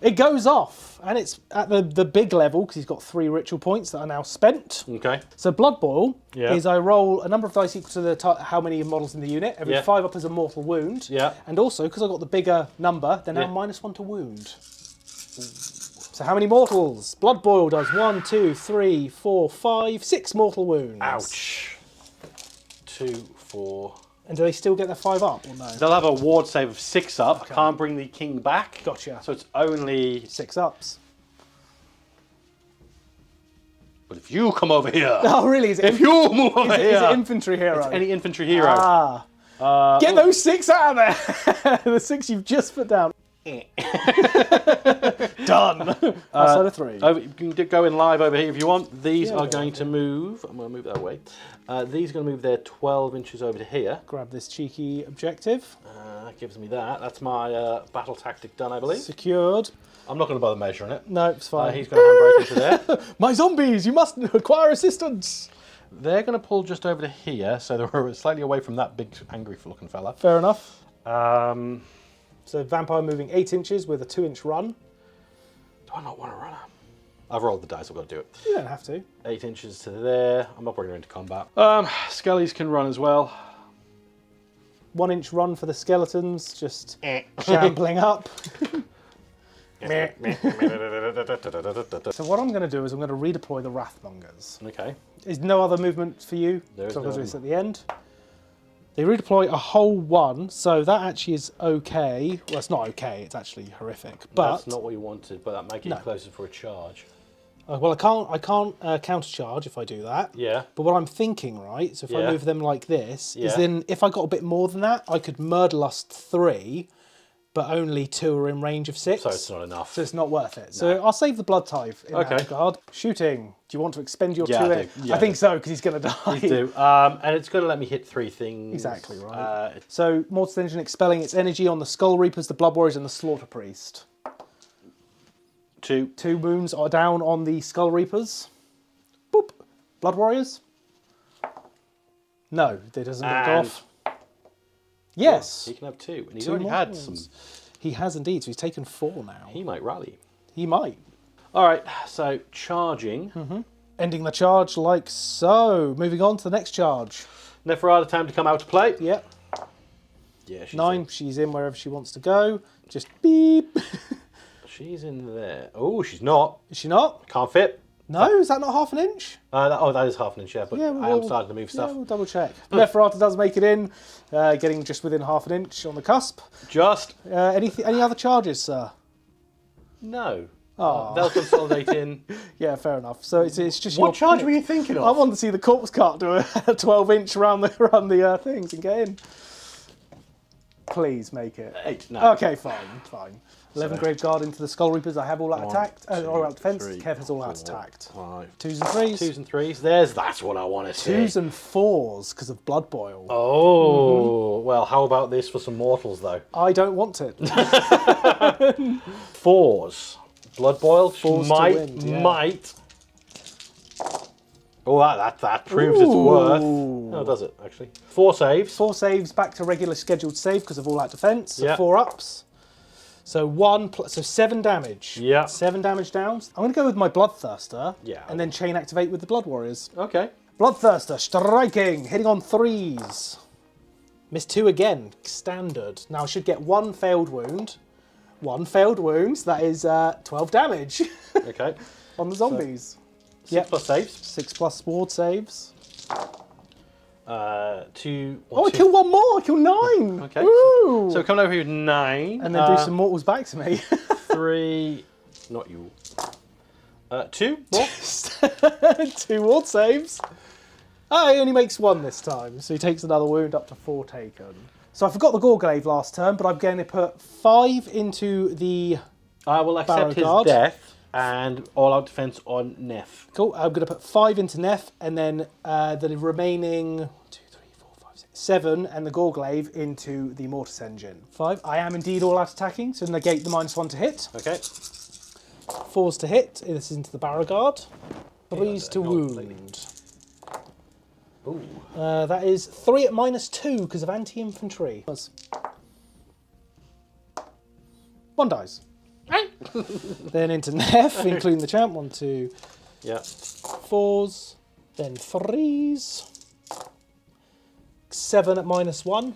It goes off, and it's at the big level because he's got 3 ritual points that are now spent. Okay. So blood boil Yeah. is I roll a number of dice equal to how many models in the unit. Every Yeah. 5 up is a mortal wound. Yeah. And also because I got the bigger number, they're now Yeah. -1 to wound. So how many mortals? Blood boil does 1, 2, 3, 4, 5, 6 mortal wounds. Ouch. 2, 4. And do they still get their 5 up or no? They'll have a ward save of 6 up. I can't bring the king back. Gotcha. So it's only. 6 ups. But if you come over here. Oh really? Is it If you move over here. is it infantry hero? It's any infantry hero. Ah. Get those 6 out of there! The 6 you've just put down. Done. Outside of 3. You can go in live over here if you want. These Yeah, are go going on, to move. I'm going to move that way. These are going to move their 12 inches over to here. Grab this cheeky objective. That gives me that. That's my battle tactic done, I believe. Secured. I'm not going to bother measuring it. No, it's fine. He's going to handbrake into there. My zombies, you must acquire assistance. They're going to pull just over to here, so they're slightly away from that big, angry-looking fella. Fair enough. Do So vampire moving 8 inches with a 2-inch run. I not want to run her? I've rolled the dice, I've got to do it. You don't have to. 8 inches to there. I'm not bringing her into combat. Skellies can run as well. 1-inch run for the skeletons, just shambling up. So what I'm going to do is I'm going to redeploy the Wrathmongers. Okay. Is no other movement for you? There is So I'll do none. this at the end. They redeploy a whole 1, so that actually is okay. Well, it's not okay, it's actually horrific. But That's not what you wanted, but that might get No. you closer for a charge. well, I can't countercharge if I do that. Yeah. But what I'm thinking, right, so if I Yeah. move them like this, is Yeah. then if I got a bit more than that, I could Murderlust 3, but only 2 are in range of 6. So it's not enough. So it's not worth it. So I'll save the Blood Tithe in that Okay. regard. Shooting. Do you want to expend your Yeah, 2 I do. Yeah, I I think do. so, because he's going to die. You do. And it's going to let me hit 3 things. Exactly, right. So Mortal Engine expelling its energy on the Skull Reapers, the Blood Warriors, and the Slaughter Priest. 2. 2 wounds are down on the Skull Reapers. Boop. Blood Warriors? No, it doesn't knock And- off. Yes. He can have 2. And he's 2 already more had wounds. some. He has indeed, so he's taken 4 now. He might rally. He might. All right, so charging. Ending the charge like so. Moving on to the next charge. Neferada, time to come out to play. Yep. Yeah, she's 9, she's in wherever she wants to go. Just beep. She's in there. Oh, she's not. Is she not? Can't fit. No, is that not half an inch? That is half an inch, yeah, but Yeah, I am starting to move Yeah, stuff. we'll double check. Neferata does make it in, getting just within half an inch on the cusp. Just Any other charges, sir? no. Oh. They'll consolidate in. Yeah, fair enough. So it's just What your charge pick. were you thinking I of? want to see the corpse cart do a 12-inch around the things and get in. Please make it. 8. No. Okay, fine. 11 Graveguard into the Skull Reapers. I have all out attacked. All out defense. 3, Kev has all out 4, attacked. 5. 2s and 3s. 2s and 3s. That's what I want to see. 2s and 4s because of Blood Boil. Oh, well, how about this for some mortals, though? I don't want it. 4s. Blood Boil 4s to might. win, yeah. Might. Oh, that proves its worth. Ooh. No, does it, actually? 4 saves. 4 saves back to regular scheduled save because of all out defense. So Yeah. 4 ups. So 7 damage. Yeah. 7 damage down. I'm going to go with my Bloodthirster. Yeah. And then chain activate with the Blood Warriors. Okay. Bloodthirster striking, hitting on 3s. Missed 2 again, standard. Now I should get 1 failed wound. 1 failed wound, so that is 12 damage Okay. on the zombies. 6 plus saves. 6 plus ward saves. 2. Oh, I killed 1 more. I killed 9. Okay. Woo! So coming over here with 9. And then do some mortals back to me. 3. Not you. 2 more. 2 ward saves. Oh, he only makes 1 this time, so he takes another wound up to 4 taken. So I forgot the Gorglaive last turn, but I'm going to put 5 into the I will accept his Barrowguard. death and all-out defense on Neff. Cool. I'm going to put 5 into Neff, and then the remaining 1, 2, 3, 4, 5, 6, 7, and the Gorglaive into the Mortis Engine. 5. I am indeed all-out attacking, so negate the -1 to hit. Okay. 4s to hit. This is into the Barrowguard. 3s to wound. Ooh. That is 3 at -2 because of anti-infantry. 1 dies. Then into Neff, including the champ. 1, 2, Yeah. 4s. Then 3s. 7 at -1.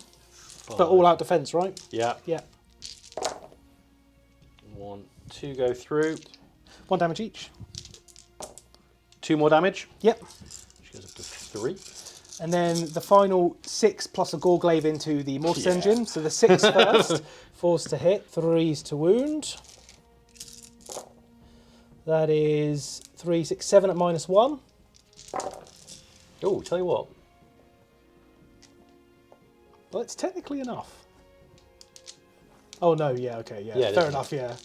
But all out defense, right? Yeah. Yeah. 1, 2 go through. 1 damage each. 2 more damage. Yep. Which goes up to 3. And then the final 6 plus a Gorglaive into the Mortis Yeah. Engine. So the 6 first. 4s to hit, 3s to wound. That is 3, 6, 7 at -1. Oh, tell you what. Well, it's technically enough. Oh no, yeah, okay, yeah. Yeah, Fair it enough, yeah.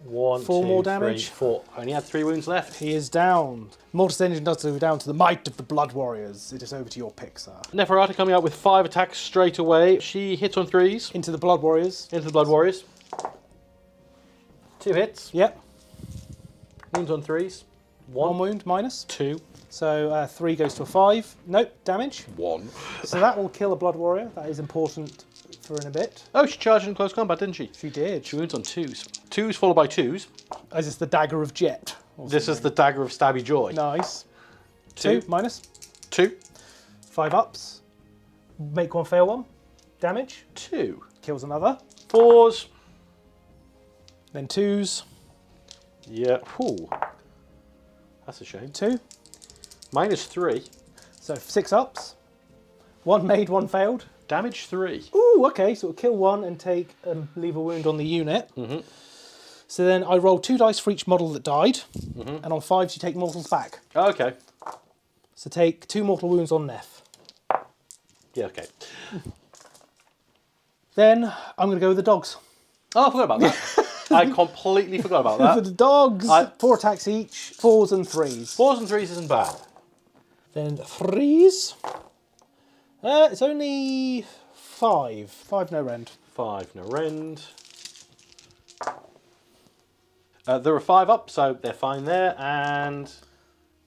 1, 4 2, more 3, damage. 4. Only had 3 wounds left. He is down. Mortis Engine does go down to the might of the Blood Warriors. It is over to your pick, sir. Neferata coming out with 5 attacks straight away. She hits on 3s. Into the Blood Warriors. Into the Blood Warriors. 2 hits. Yep. Wounds on 3s. 1 wound minus. 2. So 3 goes to a 5. Nope, damage. 1. So that will kill a Blood Warrior. That is important for in a bit. Oh, she charged in close combat, didn't she? She did. She wounds on 2s. 2s followed by 2s. Is this the Dagger of Jet? This is the Dagger of Stabby Joy. Nice. 2 2 minus. 2. 5 ups. Make 1, fail 1. Damage. 2. Kills another. 4s. Then 2s. Yeah. Ooh. That's a shame. 2. -3. So 6 ups. 1 made, 1 failed. Damage 3. Ooh, okay, so it'll kill 1 and take leave a wound on the unit. Mm-hmm. So then I roll 2 dice for each model that died, and on 5s you take mortals back. Okay. So take 2 mortal wounds on Neff. Yeah, okay. Then I'm going to go with the dogs. Oh, I forgot about that. I completely forgot about For that. the dogs, 4 attacks each, 4s and 3s. 4s and 3s isn't bad. Then 3s. It's only 5. 5 no rend. 5 no rend. There are 5 up, so they're fine there, and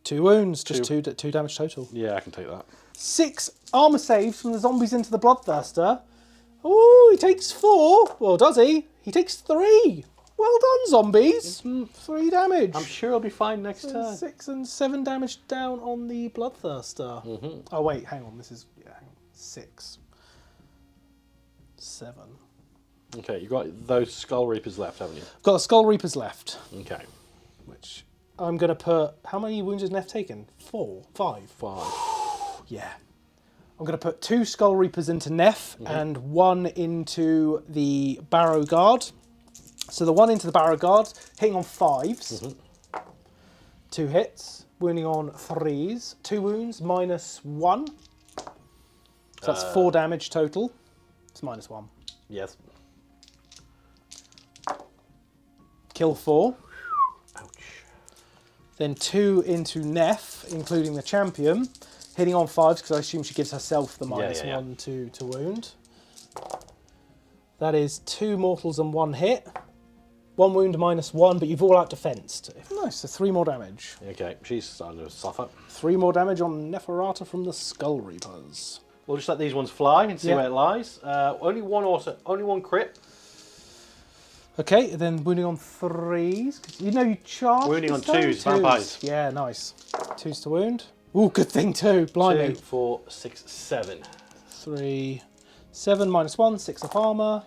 2 wounds, just 2 damage total. yeah, I can take that. 6 armor saves from the zombies into the Bloodthirster. Ooh, he takes 4. Well, does he? He takes 3. Well done, zombies. 3 damage. I'm sure I'll be fine next turn. 6 and 7 damage down on the Bloodthirster. Oh wait, hang on. This is hang on. 6, 7. Okay, you've got those Skull Reapers left, haven't you? Got the Skull Reapers left, Okay. which I'm gonna put. How many wounds has Neff taken? 4, 5. 5. Yeah. I'm going to put 2 Skull Reapers into Neff and 1 into the Barrowguard. So the 1 into the Barrowguard, hitting on 5s. 2 hits, wounding on 3s. 2 wounds, -1. So that's 4 damage total. It's -1. Yes. Kill 4. Ouch. Then 2 into Neff, including the champion. Hitting on 5s because I assume she gives herself the -1 to wound. That is 2 mortals and 1 hit. 1 wound -1, but you've all out defensed. Nice, so 3 more damage. Okay, she's starting to suffer. 3 more damage on Neferata from the Skull Reapers. We'll just let these ones fly and see where it lies. Only one crit. Okay, then wounding on 3s. 'Cause you know you charge. Wounding this on time? 2s, vampires. Yeah, nice. 2s to wound. Ooh, good thing too. Blimey. 2, 4, 6, 7. 3, 7 minus 1, 6 of armour.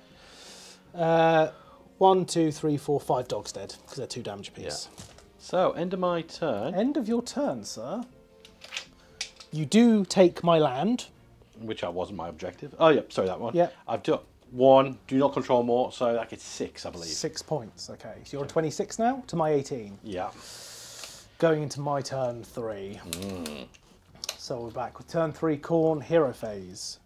1, 2, 3, 4, 5 dogs dead because they're 2 damage apiece. Yeah. So, end of my turn. End of your turn, sir. You do take my land. Which wasn't my objective. Oh, yeah, sorry, that one. Yeah. I've done 1, do not control more, so that gets 6, I believe. 6 points, okay. So you're on 26 now to my 18. Yeah. Going into my turn 3. So we're back with turn 3 Khorne, hero phase.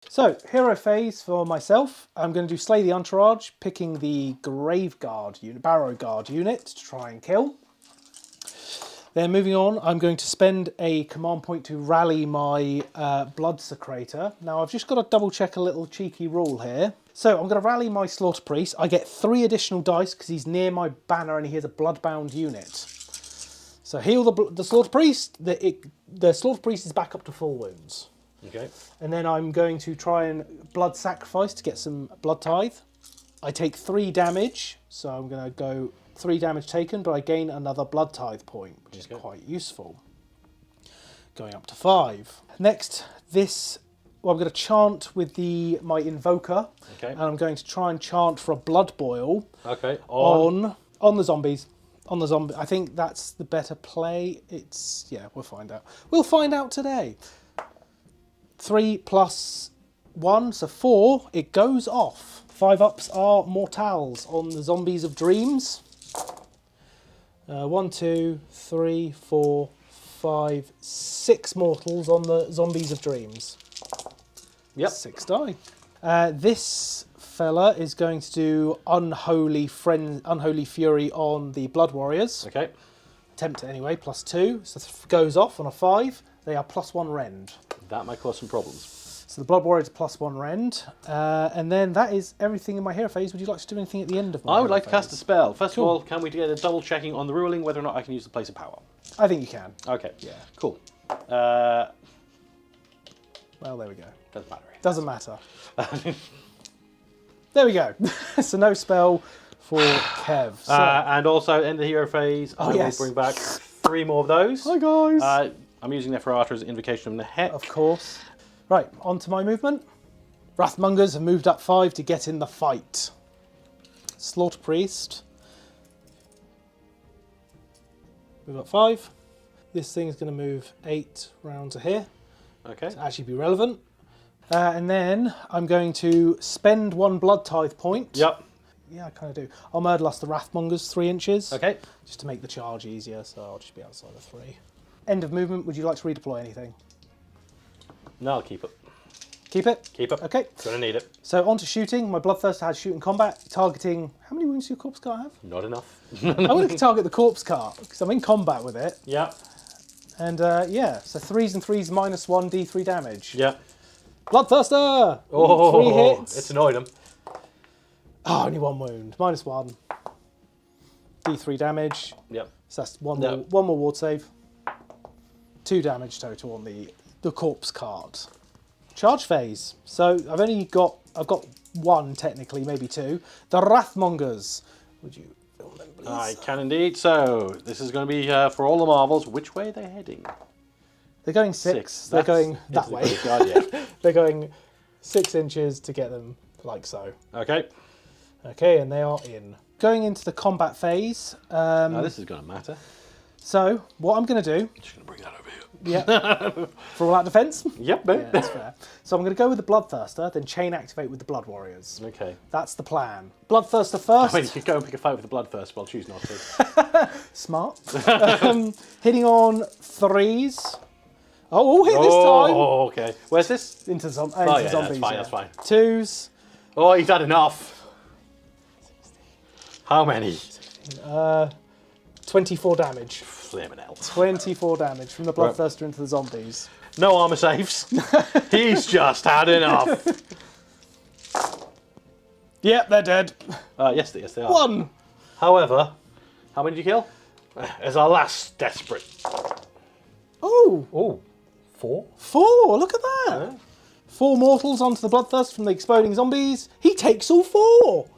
So, hero phase for myself. I'm going to do Slay the Entourage, picking the Grave Guard unit, Barrow Guard unit to try and kill. Then moving on, I'm going to spend a command point to rally my Blood Secrator. Now I've just got to double check a little cheeky rule here. So I'm going to rally my Slaughter Priest. I get 3 additional dice because he's near my banner and he has a Bloodbound unit. So heal the Slaughter Priest. The Slaughter Priest is back up to full wounds. Okay. And then I'm going to try and Blood Sacrifice to get some Blood Tithe. I take 3 damage, so I'm going to go 3 damage taken, but I gain another Blood Tithe point, which is quite useful. Going up to 5. Next, I'm going to chant with my Invoker, and I'm going to try and chant for a Blood Boil. Okay. On the zombies. On the zombie. I think that's the better play. We'll find out. We'll find out today. 3 plus 1, so 4. It goes off. 5 ups are mortals on the zombies of dreams. 1, 2, 3, 4, 5, 6 mortals on the zombies of dreams. Yep. 6 die. This fella is going to do Unholy Fury on the Blood Warriors. Okay. Attempt it anyway, plus 2. So goes off on a 5. They are plus 1 rend. That might cause some problems. So the Blood Warriors plus 1 rend. And then that is everything in my hero phase. Would you like to do anything at the end of my I would like to cast a spell. First Cool. of all, can we get a double checking on the ruling whether or not I can use the Place of Power? I think you can. Okay. Yeah. Cool. Well, there we go. Doesn't matter. Doesn't matter. There we go. So no spell for Kev. So, And also, end the hero phase, I will bring back 3 more of those. hi guys. I'm using Neferata as an invocation of the Heck. Of course. Right, on to my movement. Wrathmongers have moved up 5 to get in the fight. Slaughter Priest. Move up 5. This thing is going to move 8 round to here. Okay. To actually be relevant. And then I'm going to spend 1 Blood Tithe point. Yep. Yeah, I kind of do. I'll Murderlust the Wrathmongers 3 inches. Okay. Just to make the charge easier, so I'll just be outside of 3. End of movement, would you like to redeploy anything? No, I'll keep it. Keep it? Keep it. Okay. Gonna need it. So on to shooting. My Bloodthirster has shooting combat, targeting... How many wounds do your corpse cart have? Not enough. I want to target the corpse cart, because I'm in combat with it. Yeah. And yeah, so 3s and 3s minus 1 d3 damage. Yeah. Bloodthirster! Oh, 3 hits. it's annoyed him. Oh, only 1 wound. Minus 1. d3 damage. Yep. So that's one more ward save. 2 damage total on the corpse cart. Charge phase. So I've got 1 technically, maybe 2. The Wrathmongers. Would you film them, please? I can indeed. So this is going to be for all the marvels. Which way are they heading? They're going 6. They're going that way. Yeah. They're going 6 inches to get them like so. Okay. Okay, and they are in. Going into the combat phase. Now this is going to matter. So what I'm going to do. I'm just going to bring that over here. Yeah. For all out defense. Yep, mate. Yeah, that's fair. So I'm going to go with the Bloodthirster, then chain activate with the Blood Warriors. Okay. That's the plan. Bloodthirster first. I mean, you could go and pick a fight with the Bloodthirst, but I'll choose not to. Smart. Hitting on 3s. Oh, hit this time. Oh, okay. Where's this? Into zombies. That's fine, that's fine. 2s. Oh, he's had enough. How many? 24 damage. Flaming hell. 24 damage from the Bloodthirster into the zombies. No armor saves. He's just had enough. Yep, they're dead. Yes, they are. 1. However, how many did you kill? As our last desperate. Oh. Oh, 4? 4, look at that. Yeah. 4 mortals onto the Bloodthirst from the exploding zombies. He takes all 4.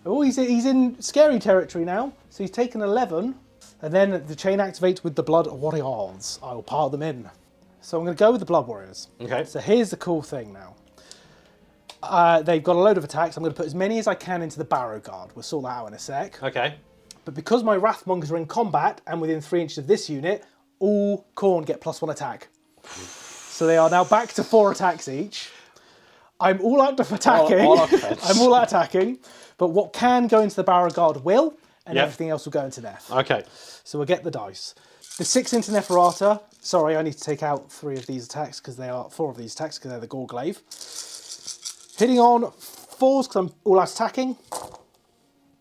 Oh, he's in scary territory now. So he's taken 11. And then the chain activates with the Blood Warriors. I will pile them in. So I'm going to go with the Blood Warriors. Okay. So here's the cool thing now. They've got a load of attacks. I'm going to put as many as I can into the Barrow Guard. We'll sort that out in a sec. Okay. But because my Wrathmongers are in combat and within 3 inches of this unit, all Khorne get +1 attack. So they are now back to 4 attacks each. I'm all out of attacking. I'm all out attacking. But what can go into the Barrow Guard will, and everything else will go into Neph. Okay. So we'll get the dice. The 6 into Neferata. Sorry, I need to take out 3 of these attacks because they are 4 of these attacks because they're the Gorglaive. Hitting on 4s because I'm all out attacking.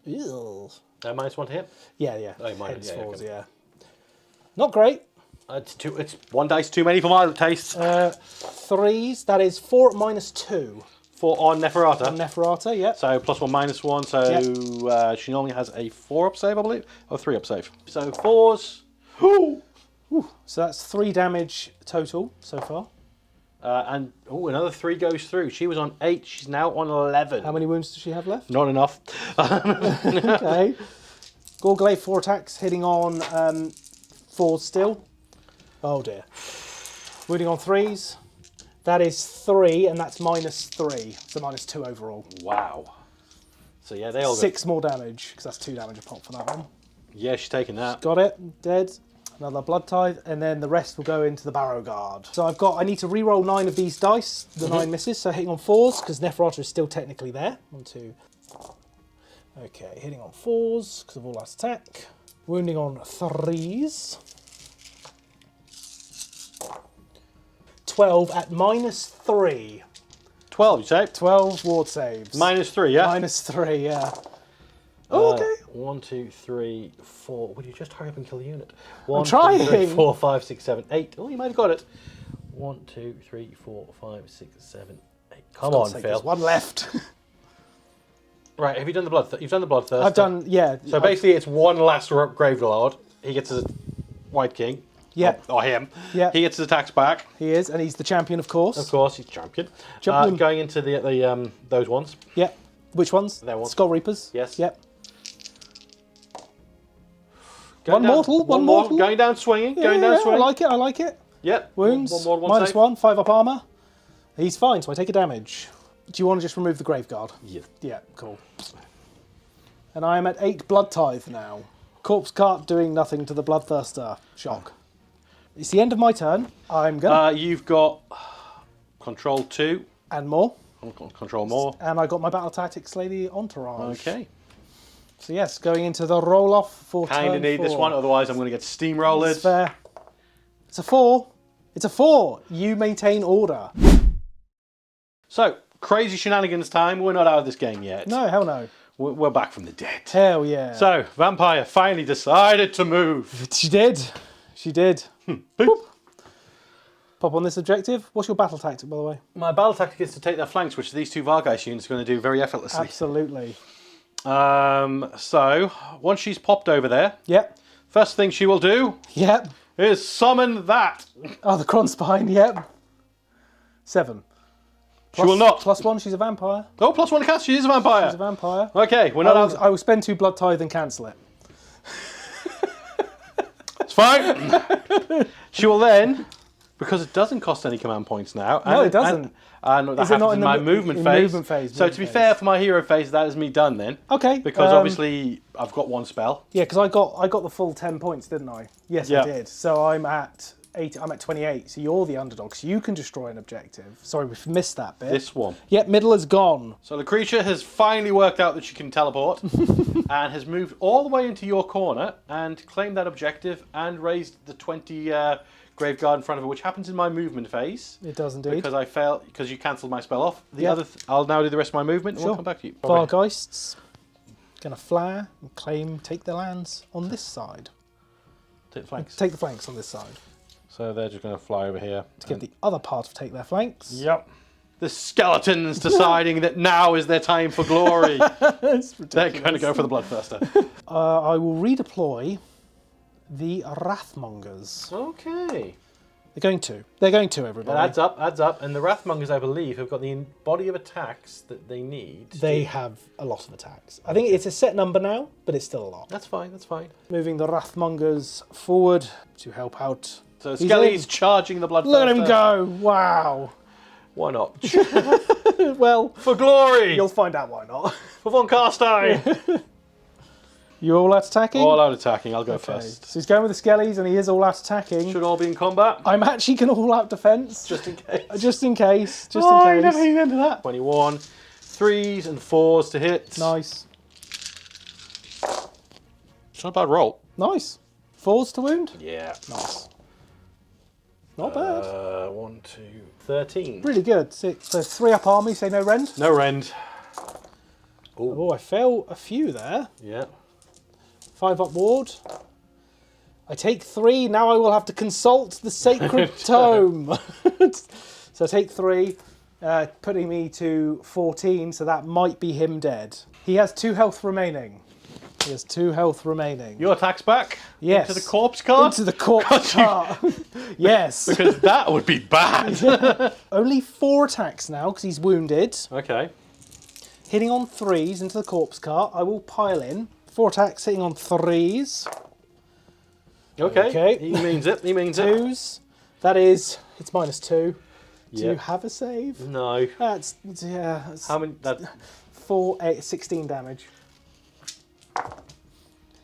Ew. -1 to hit? Yeah. Oh, mine, Hence yeah, 4s, okay. yeah. Not great. It's 1 dice too many for my tastes. 3s, that is 4 at -2. 4 on Neferata. On Neferata, yep. So +1, -1. So she normally has a 4 up save, I believe, or 3 up save. So 4s. Ooh. So that's 3 damage total so far. And another 3 goes through. She was on 8. She's now on 11. How many wounds does she have left? Not enough. Okay. Gorglaive 4 attacks, hitting on 4s still. Oh dear. Wounding on 3s. That is 3, and that's -3. So -2 overall. Wow. So yeah, they all 6 more damage, because that's 2 damage a pop for that one. Yeah, she's taking that. Got it. Dead. Another Blood Tithe, and then the rest will go into the Barrow Guard. So I need to re-roll 9 of these dice, the 9 misses, so hitting on 4s, because Neferata is still technically there. 1, 2. Okay, hitting on 4s, because of all that attack. Wounding on 3s. 12 at -3. 12, you say? 12 ward saves. -3, yeah? -3, yeah. Oh, okay. 1, 2, 3, 4. Will you just hurry up and kill the unit? I'm trying. 2, 3, 4, 5, 6, 7, 8. Oh, you might have got it. 1, 2, 3, 4, 5, 6, 7, 8. Come on, Phil. There's 1 left. Right, have you done the blood? You've done the bloodthirst. I've done, yeah. So basically, it's one last Gravelord. He gets his White King. Yeah. Or him. Yeah. He gets his attacks back. He is, and he's the champion, of course. Of course, he's champion. Going into the those ones. Yeah. Which ones? Their ones. Skull Reapers. Yes. Yep. One mortal. Going down swinging. Going down swinging. I like it. Yep. Wounds. One -1, 5 up armor. He's fine, so I take a damage. Do you want to just remove the Graveguard? Yeah. Yeah, cool. And I am at 8 Blood Tithe now. Corpse Cart doing nothing to the Bloodthirster. Shock. It's the end of my turn. I'm gonna... You've got Control 2. And more. Control more. And I got my Battle Tactics Lady Entourage. Okay. So yes, going into the roll-off for turn 4. Kind of need this one, otherwise I'm going to get steamrolled. It's fair. It's a 4. It's a 4. You maintain order. So, crazy shenanigans time. We're not out of this game yet. No, hell no. We're back from the dead. Hell yeah. So, Vampire finally decided to move. She did. She did. Boop. Pop on this objective. What's your battle tactic, by the way? My battle tactic is to take their flanks, which these 2 Vargeist units are going to do very effortlessly. Absolutely. So, once she's popped over there, Yep. first thing she will do Yep. is summon that. Oh, the Kronspine. Yep. 7. She will not. +1, she's a vampire. Oh, +1 to cast, she is a vampire. She's a vampire. Okay, we're not out. I will spend 2 Blood Tithe and cancel it. It's fine. She will then, because it doesn't cost any command points now. No, it doesn't. And that Is it happens not in my movement phase. Movement phase. So to be fair, for my hero phase, that is me done then. Okay. Because obviously I've got 1 spell. Yeah, because I got the full 10 points, didn't I? Yes, Yeah. I did. So I'm at 8. I'm at 28. So you're the underdog. So you can destroy an objective. Sorry, we've missed that bit. This one. Yep, middle is gone. So the creature has finally worked out that she can teleport and has moved all the way into your corner and claimed that objective and raised the 20 Graveguard in front of her, which happens in my movement phase. It does indeed. Because I failed, because you cancelled my spell off. The Yep. other, I'll now do the rest of my movement and we'll come back to you. Vargeists gonna flare and claim, take their lands on this side. Take the flanks. Take the flanks on this side. So they're just going to fly over here. To give the other part to take their flanks. Yep. The skeletons deciding that now is their time for glory. They're going to go for the Bloodthirster. I will redeploy the Wrathmongers. Okay. They're going to. They're going to, everybody. That adds up. And the Wrathmongers, I believe, have got the body of attacks that they need. They have a lot of attacks. I think it's a set number now, but it's still a lot. That's fine, that's fine. Moving the Wrathmongers forward to help out So He's Skelly's in. charging the bloodthirster. Look at him go! Wow. Why not? Well, For glory! you'll find out why not. For Von Carstein! You all out attacking? All out attacking, I'll go Okay. first. So he's going with the Skellies and he is all out attacking. Should all be in combat? I'm actually going to all out defense. Just in case. Just in case. Just Oh, in you case. never even into that. 21. 3s and 4s to hit. Nice. It's not a bad roll. Nice. 4s to wound? Yeah. Nice. Not bad. 1, 2, 13. Really good. 6. So 3 up army, say no rend. No rend. Oh, I fail a few there. Yeah. 5 up ward. I take 3. Now I will have to consult the sacred tome. So I take 3, putting me to 14. So that might be him dead. He has 2 health remaining. He has 2 health remaining. Your attack's back? Yes. Into the corpse cart? Into the corpse cart. Yes. Because that would be bad. Only 4 attacks now because he's wounded. Okay. Hitting on 3s into the corpse cart. I will pile in. 4 attacks hitting on 3s. Okay. He means it. He means it. 2s. That is, it's -2. Do Yeah. you have a save? No. That's, yeah. That's How many? That 4, 8, 16 damage.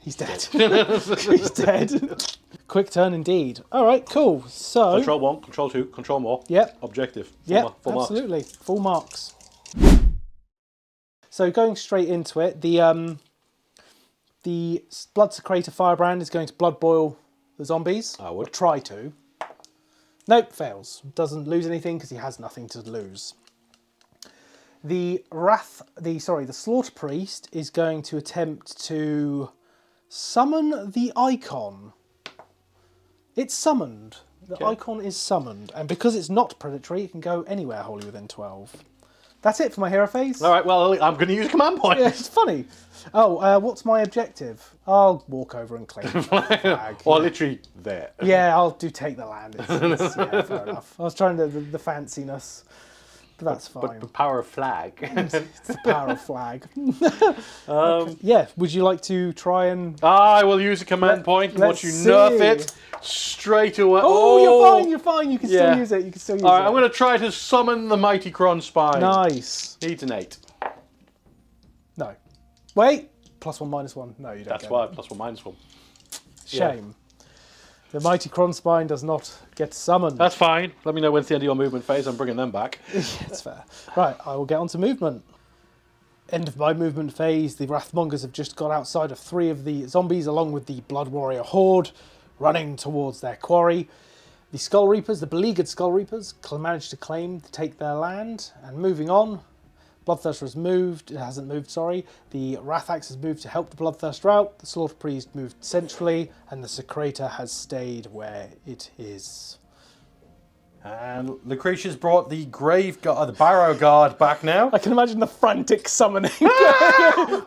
He's dead. He's dead. Quick turn indeed. All right, cool. So. Control 1, control 2, control more. Yep. Objective. Yep, Full marks. absolutely. Full marks. So going straight into it, the Blood Secretor Firebrand is going to blood boil the zombies. I would. Or try to. Nope, fails. Doesn't lose anything because he has nothing to lose. The Slaughter Priest is going to attempt to summon the icon. It's summoned. The icon is summoned, and because it's not predatory, it can go anywhere wholly within 12. That's it for my hero phase. All right, well, I'm going to use a command point. Yeah, it's funny. Oh, what's my objective? I'll walk over and claim the flag. Or literally there. Yeah, I'll take the land. Yeah, fair enough. I was trying the fanciness, but that's fine. But the power of flag. It's the power of flag. Yeah, would you like to try and... I will use a command point and once you nerf it straight away. Oh, you're fine. You can Yeah. still use it. You can still use All right, it. I'm going to try to summon the mighty Kron Spine. Nice. Needs an 8. No. Wait. +1, -1. No, you don't That's get why it. +1, -1. Shame. The mighty Kron Spine does not get summoned. That's fine. Let me know when it's the end of your movement phase. I'm bringing them back. That's fair. Right, I will get on to movement. End of my movement phase. The Wrathmongers have just got outside of 3 of the zombies along with the Blood Warrior Horde running towards their quarry. The Skull Reapers, the beleaguered Skull Reapers, managed to take their land, and moving on. Bloodthirster has moved, it hasn't moved, sorry. The Wrathaxe has moved to help the Bloodthirster out. The Slaughter Priest moved centrally, and the Secretor has stayed where it is. And Lucretia's brought the the Barrow Guard back now. I can imagine the frantic summoning.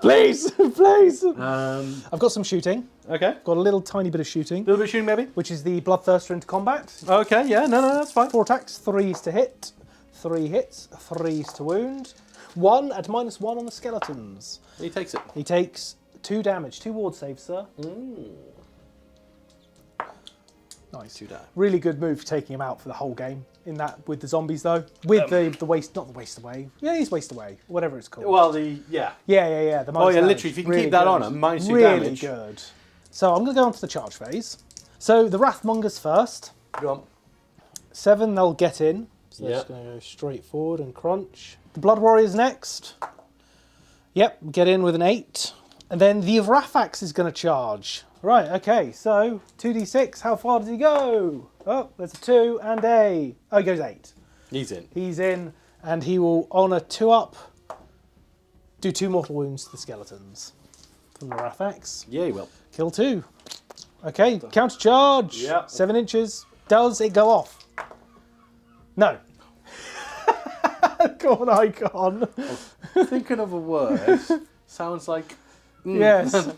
Please, please. I've got some shooting. Okay. Got a little tiny bit of shooting, A little bit of shooting, maybe? which is the Bloodthirster into combat. Okay, yeah, no, that's fine. 4 attacks, 3s to hit, 3 hits, 3s to wound. 1 at -1 on the skeletons. He takes it. He takes 2 damage, 2 ward saves, sir. Nice. 2 damage. Really good move for taking him out for the whole game. In that, with the zombies though, with the waste, not the waste away. Yeah, he's waste away, whatever it's called. Well, yeah. The yeah, minus damage. literally, if you can Really keep that good. on him, -2 really damage. good. So I'm going to go on to the charge phase. So the Wrathmongers first. Go on. 7, they'll get in. So they're just going to go straight forward and crunch. The Blood Warriors next. Yep, get in with an 8. And then the Wrathaxe is going to charge. Right, okay, so 2d6, how far does he go? Oh, there's a 2 and a... Oh, he goes 8. He's in. He's in, and he will, on a 2-up, do 2 mortal wounds to the skeletons from the Wrathaxe. Yeah, he will. Kill 2. Okay, counter charge. Yeah. 7 inches. Does it go off? No. Go on, icon. Thinking of a word. Sounds like... Yes.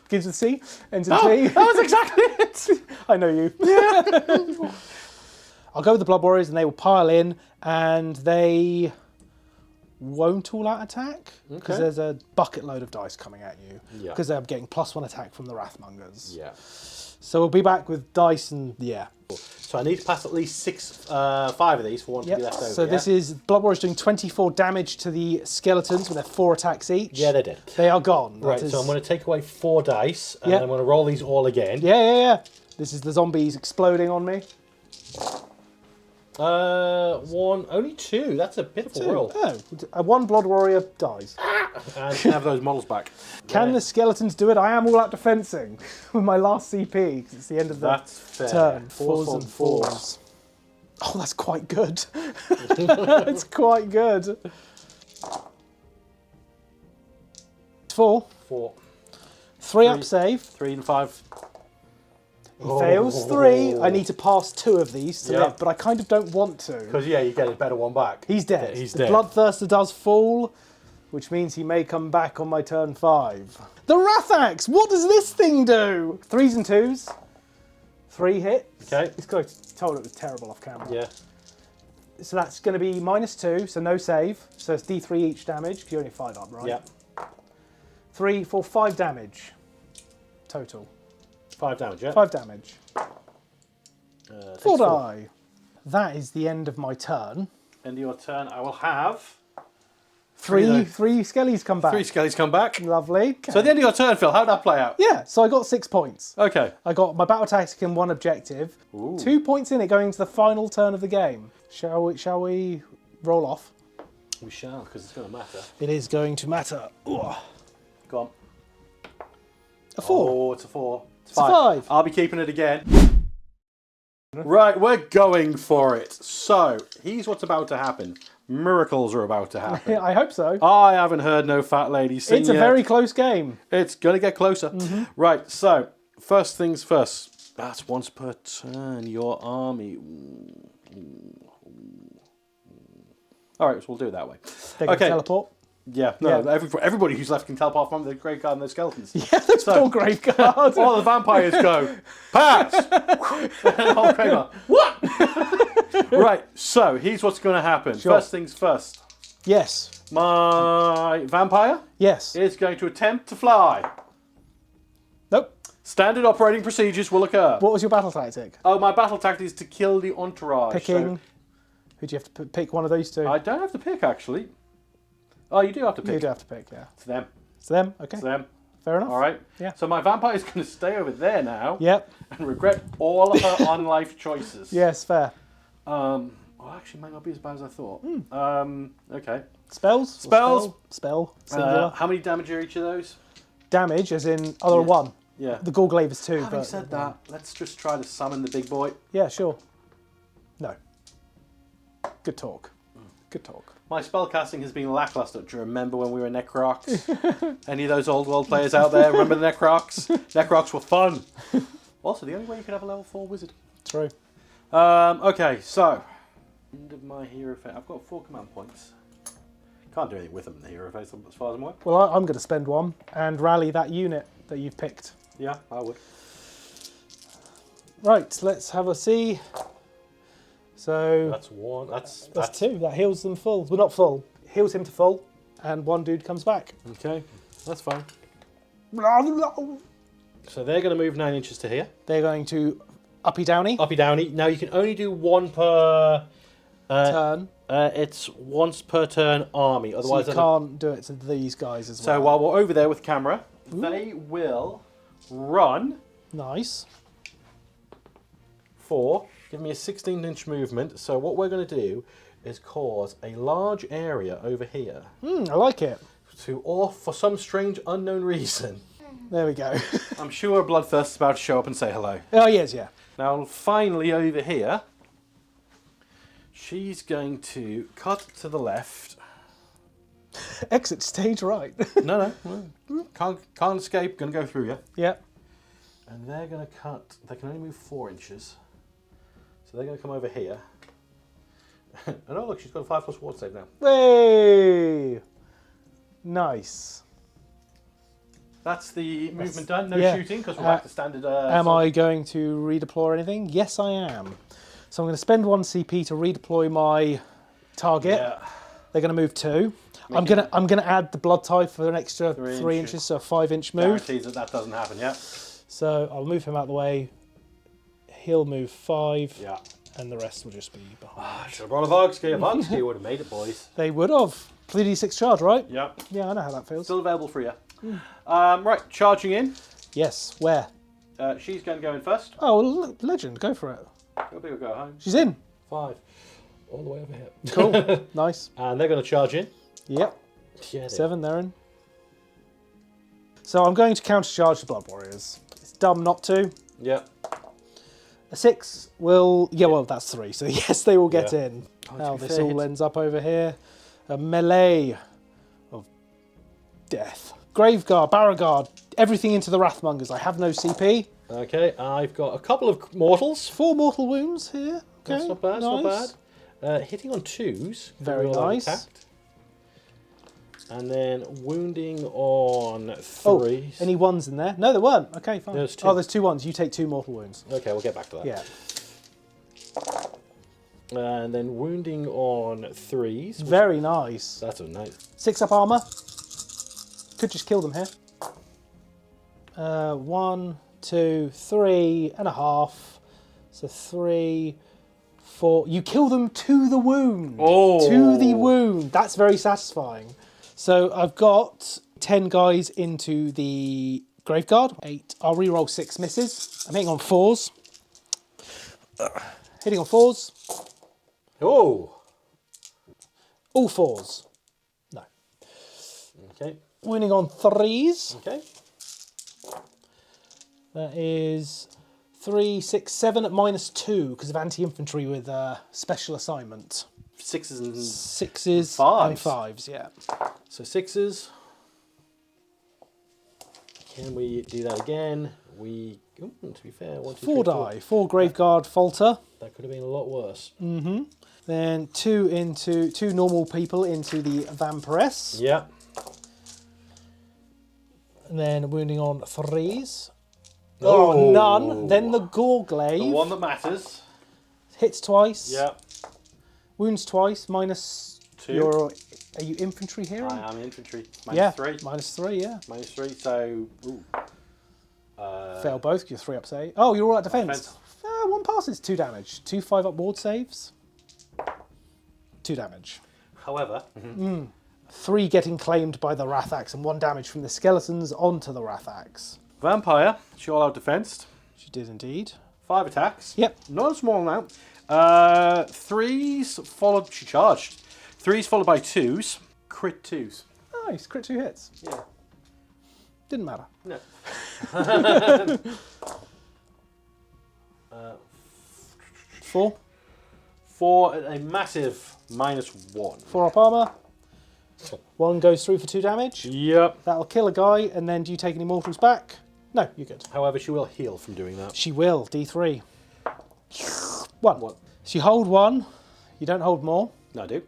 Begins with C, ends with T. That was exactly it. I know you. Yeah. I'll go with the Blood Warriors and they will pile in and they won't all out attack because Okay. there's a bucket load of dice coming at you Yeah. because they're getting +1 attack from the Wrathmongers. Yeah. So we'll be back with dice and yeah. So I need to pass at least 5 of these for one to be left over. So this is Blood Warriors doing 24 damage to the skeletons with their 4 attacks each. Yeah, they did. They are gone. Right, That is- so I'm going to take away 4 dice, and Yep. I'm going to roll these all again. Yeah. This is the zombies exploding on me. 1, only 2. That's a pitiful roll. Oh, one Blood Warrior dies. And have those models back. Can the skeletons do it? I am all out defensing with my last CP because it's the end of the That's fair. turn. 4s and and 4s. Oh, that's quite good. That's quite good. 4. 4. 3 up save. 3 and 5. He fails 3. I need to pass 2 of these to Yeah. live, but I kind of don't want to. Because, yeah, you get a better one back. He's dead. He's the dead. Bloodthirster does fall, which means he may come back on my turn 5. The Wrathaxe! What does this thing do? 3s and 2s. 3 hits. Okay. This guy told it was terrible off camera. Yeah. So that's going to be -2, so no save. So it's D3 each damage, because you're only 5 up, right? Yeah. 3, 4, 5 damage. Total. 5 damage, yeah? 5 damage. 4 4. die. That is the end of my turn. End of your turn, I will have 3 Three skellies come back. 3 skellies come back. Lovely. Okay. So at the end of your turn, Phil, how'd that play out? Yeah, so I got 6 points. Okay. I got my battle tactic and 1 objective. Ooh. 2 points in it going into the final turn of the game. Shall we roll off? We shall, because it's going to matter. It is going to matter. Ooh. Go on. A 4. Oh, it's a 4. It's a 5. I'll be keeping it again. Right, we're going for it. So, here's what's about to happen. Miracles are about to happen. I hope so. I haven't heard no fat lady sing It's a yet. very close game. It's going to get closer. Right, so, first things first. That's once per turn, your army. All right, so we'll do it that way. They can Okay. teleport. Yeah, no, everybody who's left can teleport from the Grave Guard and the skeletons. Yeah, those poor grave guards. All the vampires go, pass! And all Grave Guard, what? Right, so here's what's going to happen. Sure. First things first. Yes. My vampire Yes. is going to attempt to fly. Nope. Standard operating procedures will occur. What was your battle tactic? Oh, my battle tactic is to kill the entourage. Picking. So Who do you have to pick? One of those two. I don't have to pick, actually. Oh, you do have to pick. You do have to pick, yeah. It's them. It's them? Okay. It's them. Fair enough. All right. Yeah. So my vampire is going to stay over there now Yep. and regret all of her on-life choices. Yes, fair. Well, actually, might not be as bad as I thought. Okay. Spells? Spells. Spell. Singular. How many damage are each of those? Damage, as in other one. Yeah. The Gorglaive is 2. Having but said that, let's just try to summon the big boy. Yeah, sure. No. Good talk. Good talk. My spellcasting has been lackluster. Do you remember when we were Necrocs? Any of those old world players out there remember the Necrocs? Necrocs were fun. Also, the only way you could have a level 4 wizard. True. Okay, so end of my hero phase. I've got 4 command points. Can't do anything with them in the hero phase as far as I'm aware. Well, I'm going to spend 1 and rally that unit that you've picked. Yeah, I would. Right, let's have a see. So That's 1. That's 2. That heals them full. Well, not full. Heals him to full, and 1 dude comes back. okay. That's fine. They're So they're going to move 9 inches to here. going to uppy downy Uppy downy. Now you can only do 1 per turn. It's once per turn army. So Otherwise, you can't do it to these guys as so well. while we're over there with camera, they will run Nice. for, give me a 16-inch movement. So what we're going to do is cause a large area over here I like it. to, or for some strange unknown reason, There we go. I'm sure Bloodthirst is about to show up and say hello. Oh, yes, yeah. Now, finally over here, she's going to cut to the left. Exit stage right. No, can't escape. Going to go through you. Yep. And they're going to cut. They can only move 4 inches, so they're going to come over here. And oh look, she's got a 5+ ward save now. Hey! Nice. That's the movement done. No yeah. shooting because we're back to standard. Am I going to redeploy anything? Yes, I am. So I'm going to spend 1 CP to redeploy my target. Yeah. They're going to move 2. I'm gonna add the blood tithe for an extra 3 inches, so a 5-inch move. Guarantees that doesn't happen, yeah. So I'll move him out of the way. He'll move 5. Yeah. And the rest will just be behind. Should have brought a Vogski. A Vogski would have made it, boys. They would have. 3d6 charge, right? Yep. Yeah, I know how that feels. Still available for you. Right, charging in. Yes, where? She's going to go in first. Oh, well, legend, go for it. Go home. She's in. 5. All the way over here. Cool, nice. And they're going to charge in. Yep, Yeah, 7, they're in. So I'm going to countercharge the Blood Warriors. It's dumb not to. Yep. A 6 will... Yeah, well, that's 3, so yes, they will get in. Oh, Now to be this fair, all ends up over here. A melee of death. Graveguard, Barrowguard, everything into the Wrathmongers. I have no CP. Okay, I've got a couple of mortals. 4 mortal wounds here. Okay, That's not bad, nice. not bad. Hitting on 2s. Very We'll have nice. attacked. And then wounding on 3s. Oh, any 1s in there? No, there weren't. Okay, fine. There's 2. Oh, there's 2 1s. You take 2 mortal wounds. Okay, we'll get back to that. Yeah. And then wounding on 3s. Very nice. That's a nice. 6 up armor. Could just kill them here. 1, 2, 3.5. So 3, 4. You kill them to the wound. Oh. To the wound. That's very satisfying. So I've got 10 guys into the Graveguard. 8. I'll reroll 6 misses. I'm hitting on 4s. Hitting on 4s. Oh. All 4s. No. Okay. Winning on 3s. Okay. That is 3, 6, 7 at -2 because of anti-infantry with special assignment. 6s and 6s 5s. and 5s, yeah. So 6s. Can we do that again? We, to be fair, 1, 2, 4 3, die. 4 Graveguard Falter. That could have been a lot worse. Then 2 normal people into the Vampiress. Yeah. And then wounding on 3s. Oh, none. Then the Gorglaive. The one that matters. Hits twice. Yeah. Wounds twice. -2. Are you infantry hero? I am infantry. Yeah. -3. -3, yeah. -3, so... Ooh. Fail both, you're 3 up save. Oh, you're all at defense. Defense. 1 pass is 2 damage. 2 5 up ward saves. 2 damage. However... 3 getting claimed by the Wrathax and 1 damage from the skeletons onto the Wrathax. Vampire, she all out defensed. She did indeed. 5 attacks. Yep. Not a small amount. 3s followed... She charged. 3s followed by 2s. Crit 2s. Nice, crit 2 hits. Yeah. Didn't matter. No. 4. 4 at a massive -1. 4 up armor. 1 goes through for 2 damage. Yep. That'll kill a guy, and then do you take any mortals back? No, you're good. However, she will heal from doing that. She will, D3. 1. What? So you hold 1, you don't hold more. No, I do.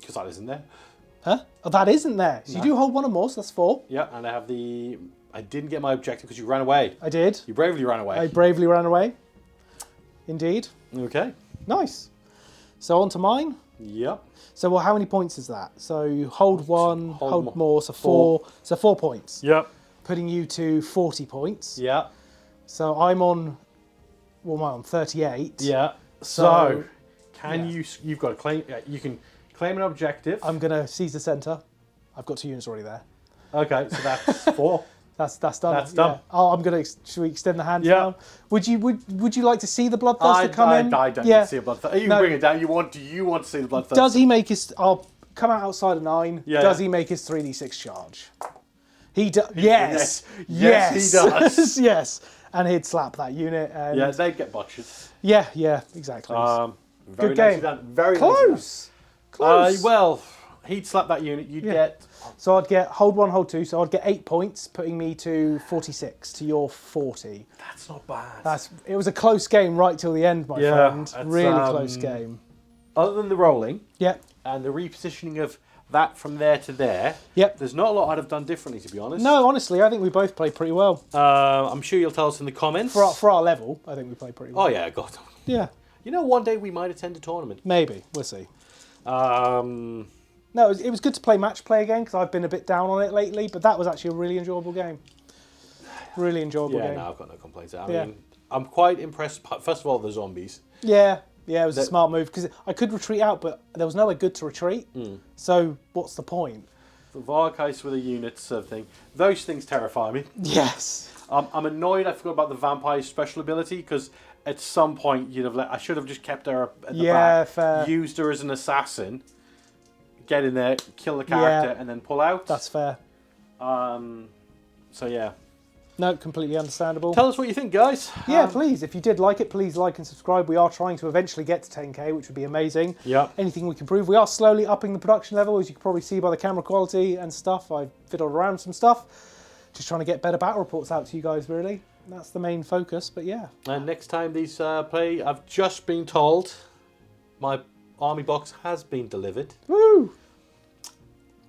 Because that isn't there. Huh? Oh, that isn't there. So you do hold 1 or more, so that's 4. Yeah, and I have the... I didn't get my objective because you ran away. I did. You bravely ran away. I bravely ran away. Indeed. Okay. Nice. So on to mine. Yep. So well, how many points is that? So you hold 1, hold more. more, so 4. So 4 points. Yep. Putting you to 40 points. Yeah. So I'm on... Well, am I on 38? Yeah. So, can you... You've got to claim... You can claim an objective. I'm going to seize the centre. I've got 2 units already there. Okay, so that's 4. That's done. That's done. Yeah. Oh, I'm going to... Should we extend the hand Yeah. now? Would you like to see the Bloodthirster come in? I don't need to see a bloodthirster. You can No. bring it down. Do you want to see the bloodthirster? Does he make his... I'll come out outside of 9. Yeah. Does he make his 3d6 charge? He does. Yes. Yes, he does. Yes. And he'd slap that unit. And Yeah, they'd get butchered. Yeah, exactly. Very Good nicely game. done. Very Close. Close. Well, he'd slap that unit. You'd get... So I'd get hold 1, hold 2. So I'd get 8 points, putting me to 46 to your 40. That's not bad. It was a close game right till the end, my friend. that's, Really close game. Other than the rolling Yep. and the repositioning of that from there to there, Yep. there's not a lot I'd have done differently, to be honest. No, honestly, I think we both played pretty well. I'm sure you'll tell us in the comments. For our level, I think we played pretty well. Oh, yeah, God. Yeah. You know, one day we might attend a tournament. Maybe. We'll see. No, it was good to play match play again because I've been a bit down on it lately. But that was actually a really enjoyable game. Really enjoyable game. Yeah, no, I've got no complaints. I Yeah. mean, I'm quite impressed. First of all, the zombies. Yeah, it was a smart move because I could retreat out, but there was nowhere good to retreat. So what's the point? The Varkheist with the units sort of thing. Those things terrify me. Yes. I'm annoyed I forgot about the vampire's special ability because at some point you'd have I should have just kept her at the back, fair. used her as an assassin, get in there, kill the character, and then pull out. That's fair. So yeah. No, completely understandable. Tell us what you think, guys. Yeah, please. If you did like it, please like and subscribe. We are trying to eventually get to 10k, which would be amazing. Yeah. Anything we can prove. We are slowly upping the production level, as you can probably see by the camera quality and stuff. I've fiddled around some stuff. Just trying to get better battle reports out to you guys, really. That's the main focus, but yeah. And next time these play, I've just been told my army box has been delivered. Woo!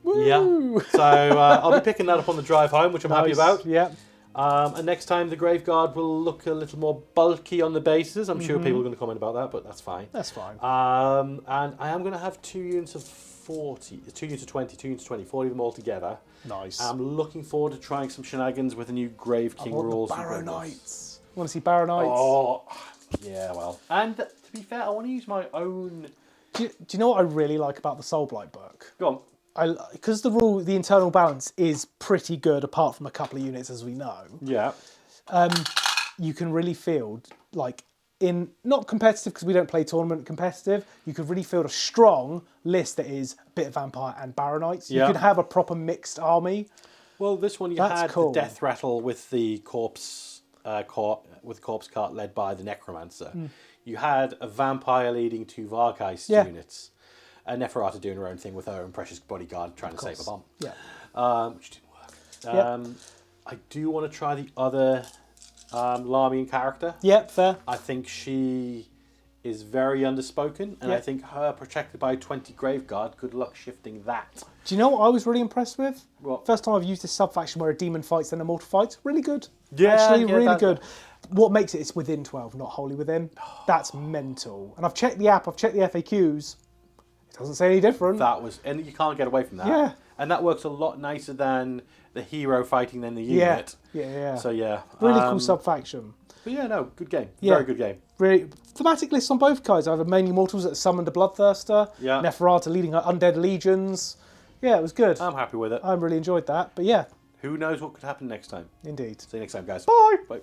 Woo! Yeah. So I'll be picking that up on the drive home, which I'm happy about. Yeah. And next time the Graveguard will look a little more bulky on the bases. I'm sure people are going to comment about that, but that's fine. That's fine. And I am going to have 2 units of 40, 2 units of 20, 2 units of 20, 40 of them all together. Nice. I'm looking forward to trying some shenanigans with the new Grave King rules. Barrow Knights. Want to see Barrow Knights? Oh, yeah, well. And to be fair, I want to use my own... Do you know what I really like about the Soulblight book? Go on. Because the internal balance is pretty good, apart from a couple of units, as we know. Yeah. You can really field, like, in not competitive because we don't play tournament competitive. You could really field a strong list that is a bit of vampire and Barrow Knights. You could have a proper mixed army. Well, this one had the death rattle with the corpse cart led by the necromancer. You had a vampire leading 2 Varkheist units. Neferata doing her own thing with her own precious bodyguard trying to save a bomb. Yeah. Which didn't work. I do want to try the other Larmian character. Yeah, fair. I think she is very underspoken, and I think her protected by 20 Graveguard, good luck shifting that. Do you know what I was really impressed with? What? First time I've used this sub-faction where a demon fights then a mortal fights. Really good. Yeah, Actually, yeah, really good. What makes it's within 12, not wholly within. That's mental. And I've checked the app, I've checked the FAQs. It doesn't say any different. And you can't get away from that. Yeah. And that works a lot nicer than the hero fighting than the unit. Yeah. So yeah. Really cool sub-faction. But yeah, no, good game. Yeah. Very good game. Really thematic lists on both guys. I have mainly mortals that summoned a bloodthirster. Yeah. Neferata leading her undead legions. Yeah, it was good. I'm happy with it. I really enjoyed that. But yeah. Who knows what could happen next time. Indeed. See you next time, guys. Bye. Bye.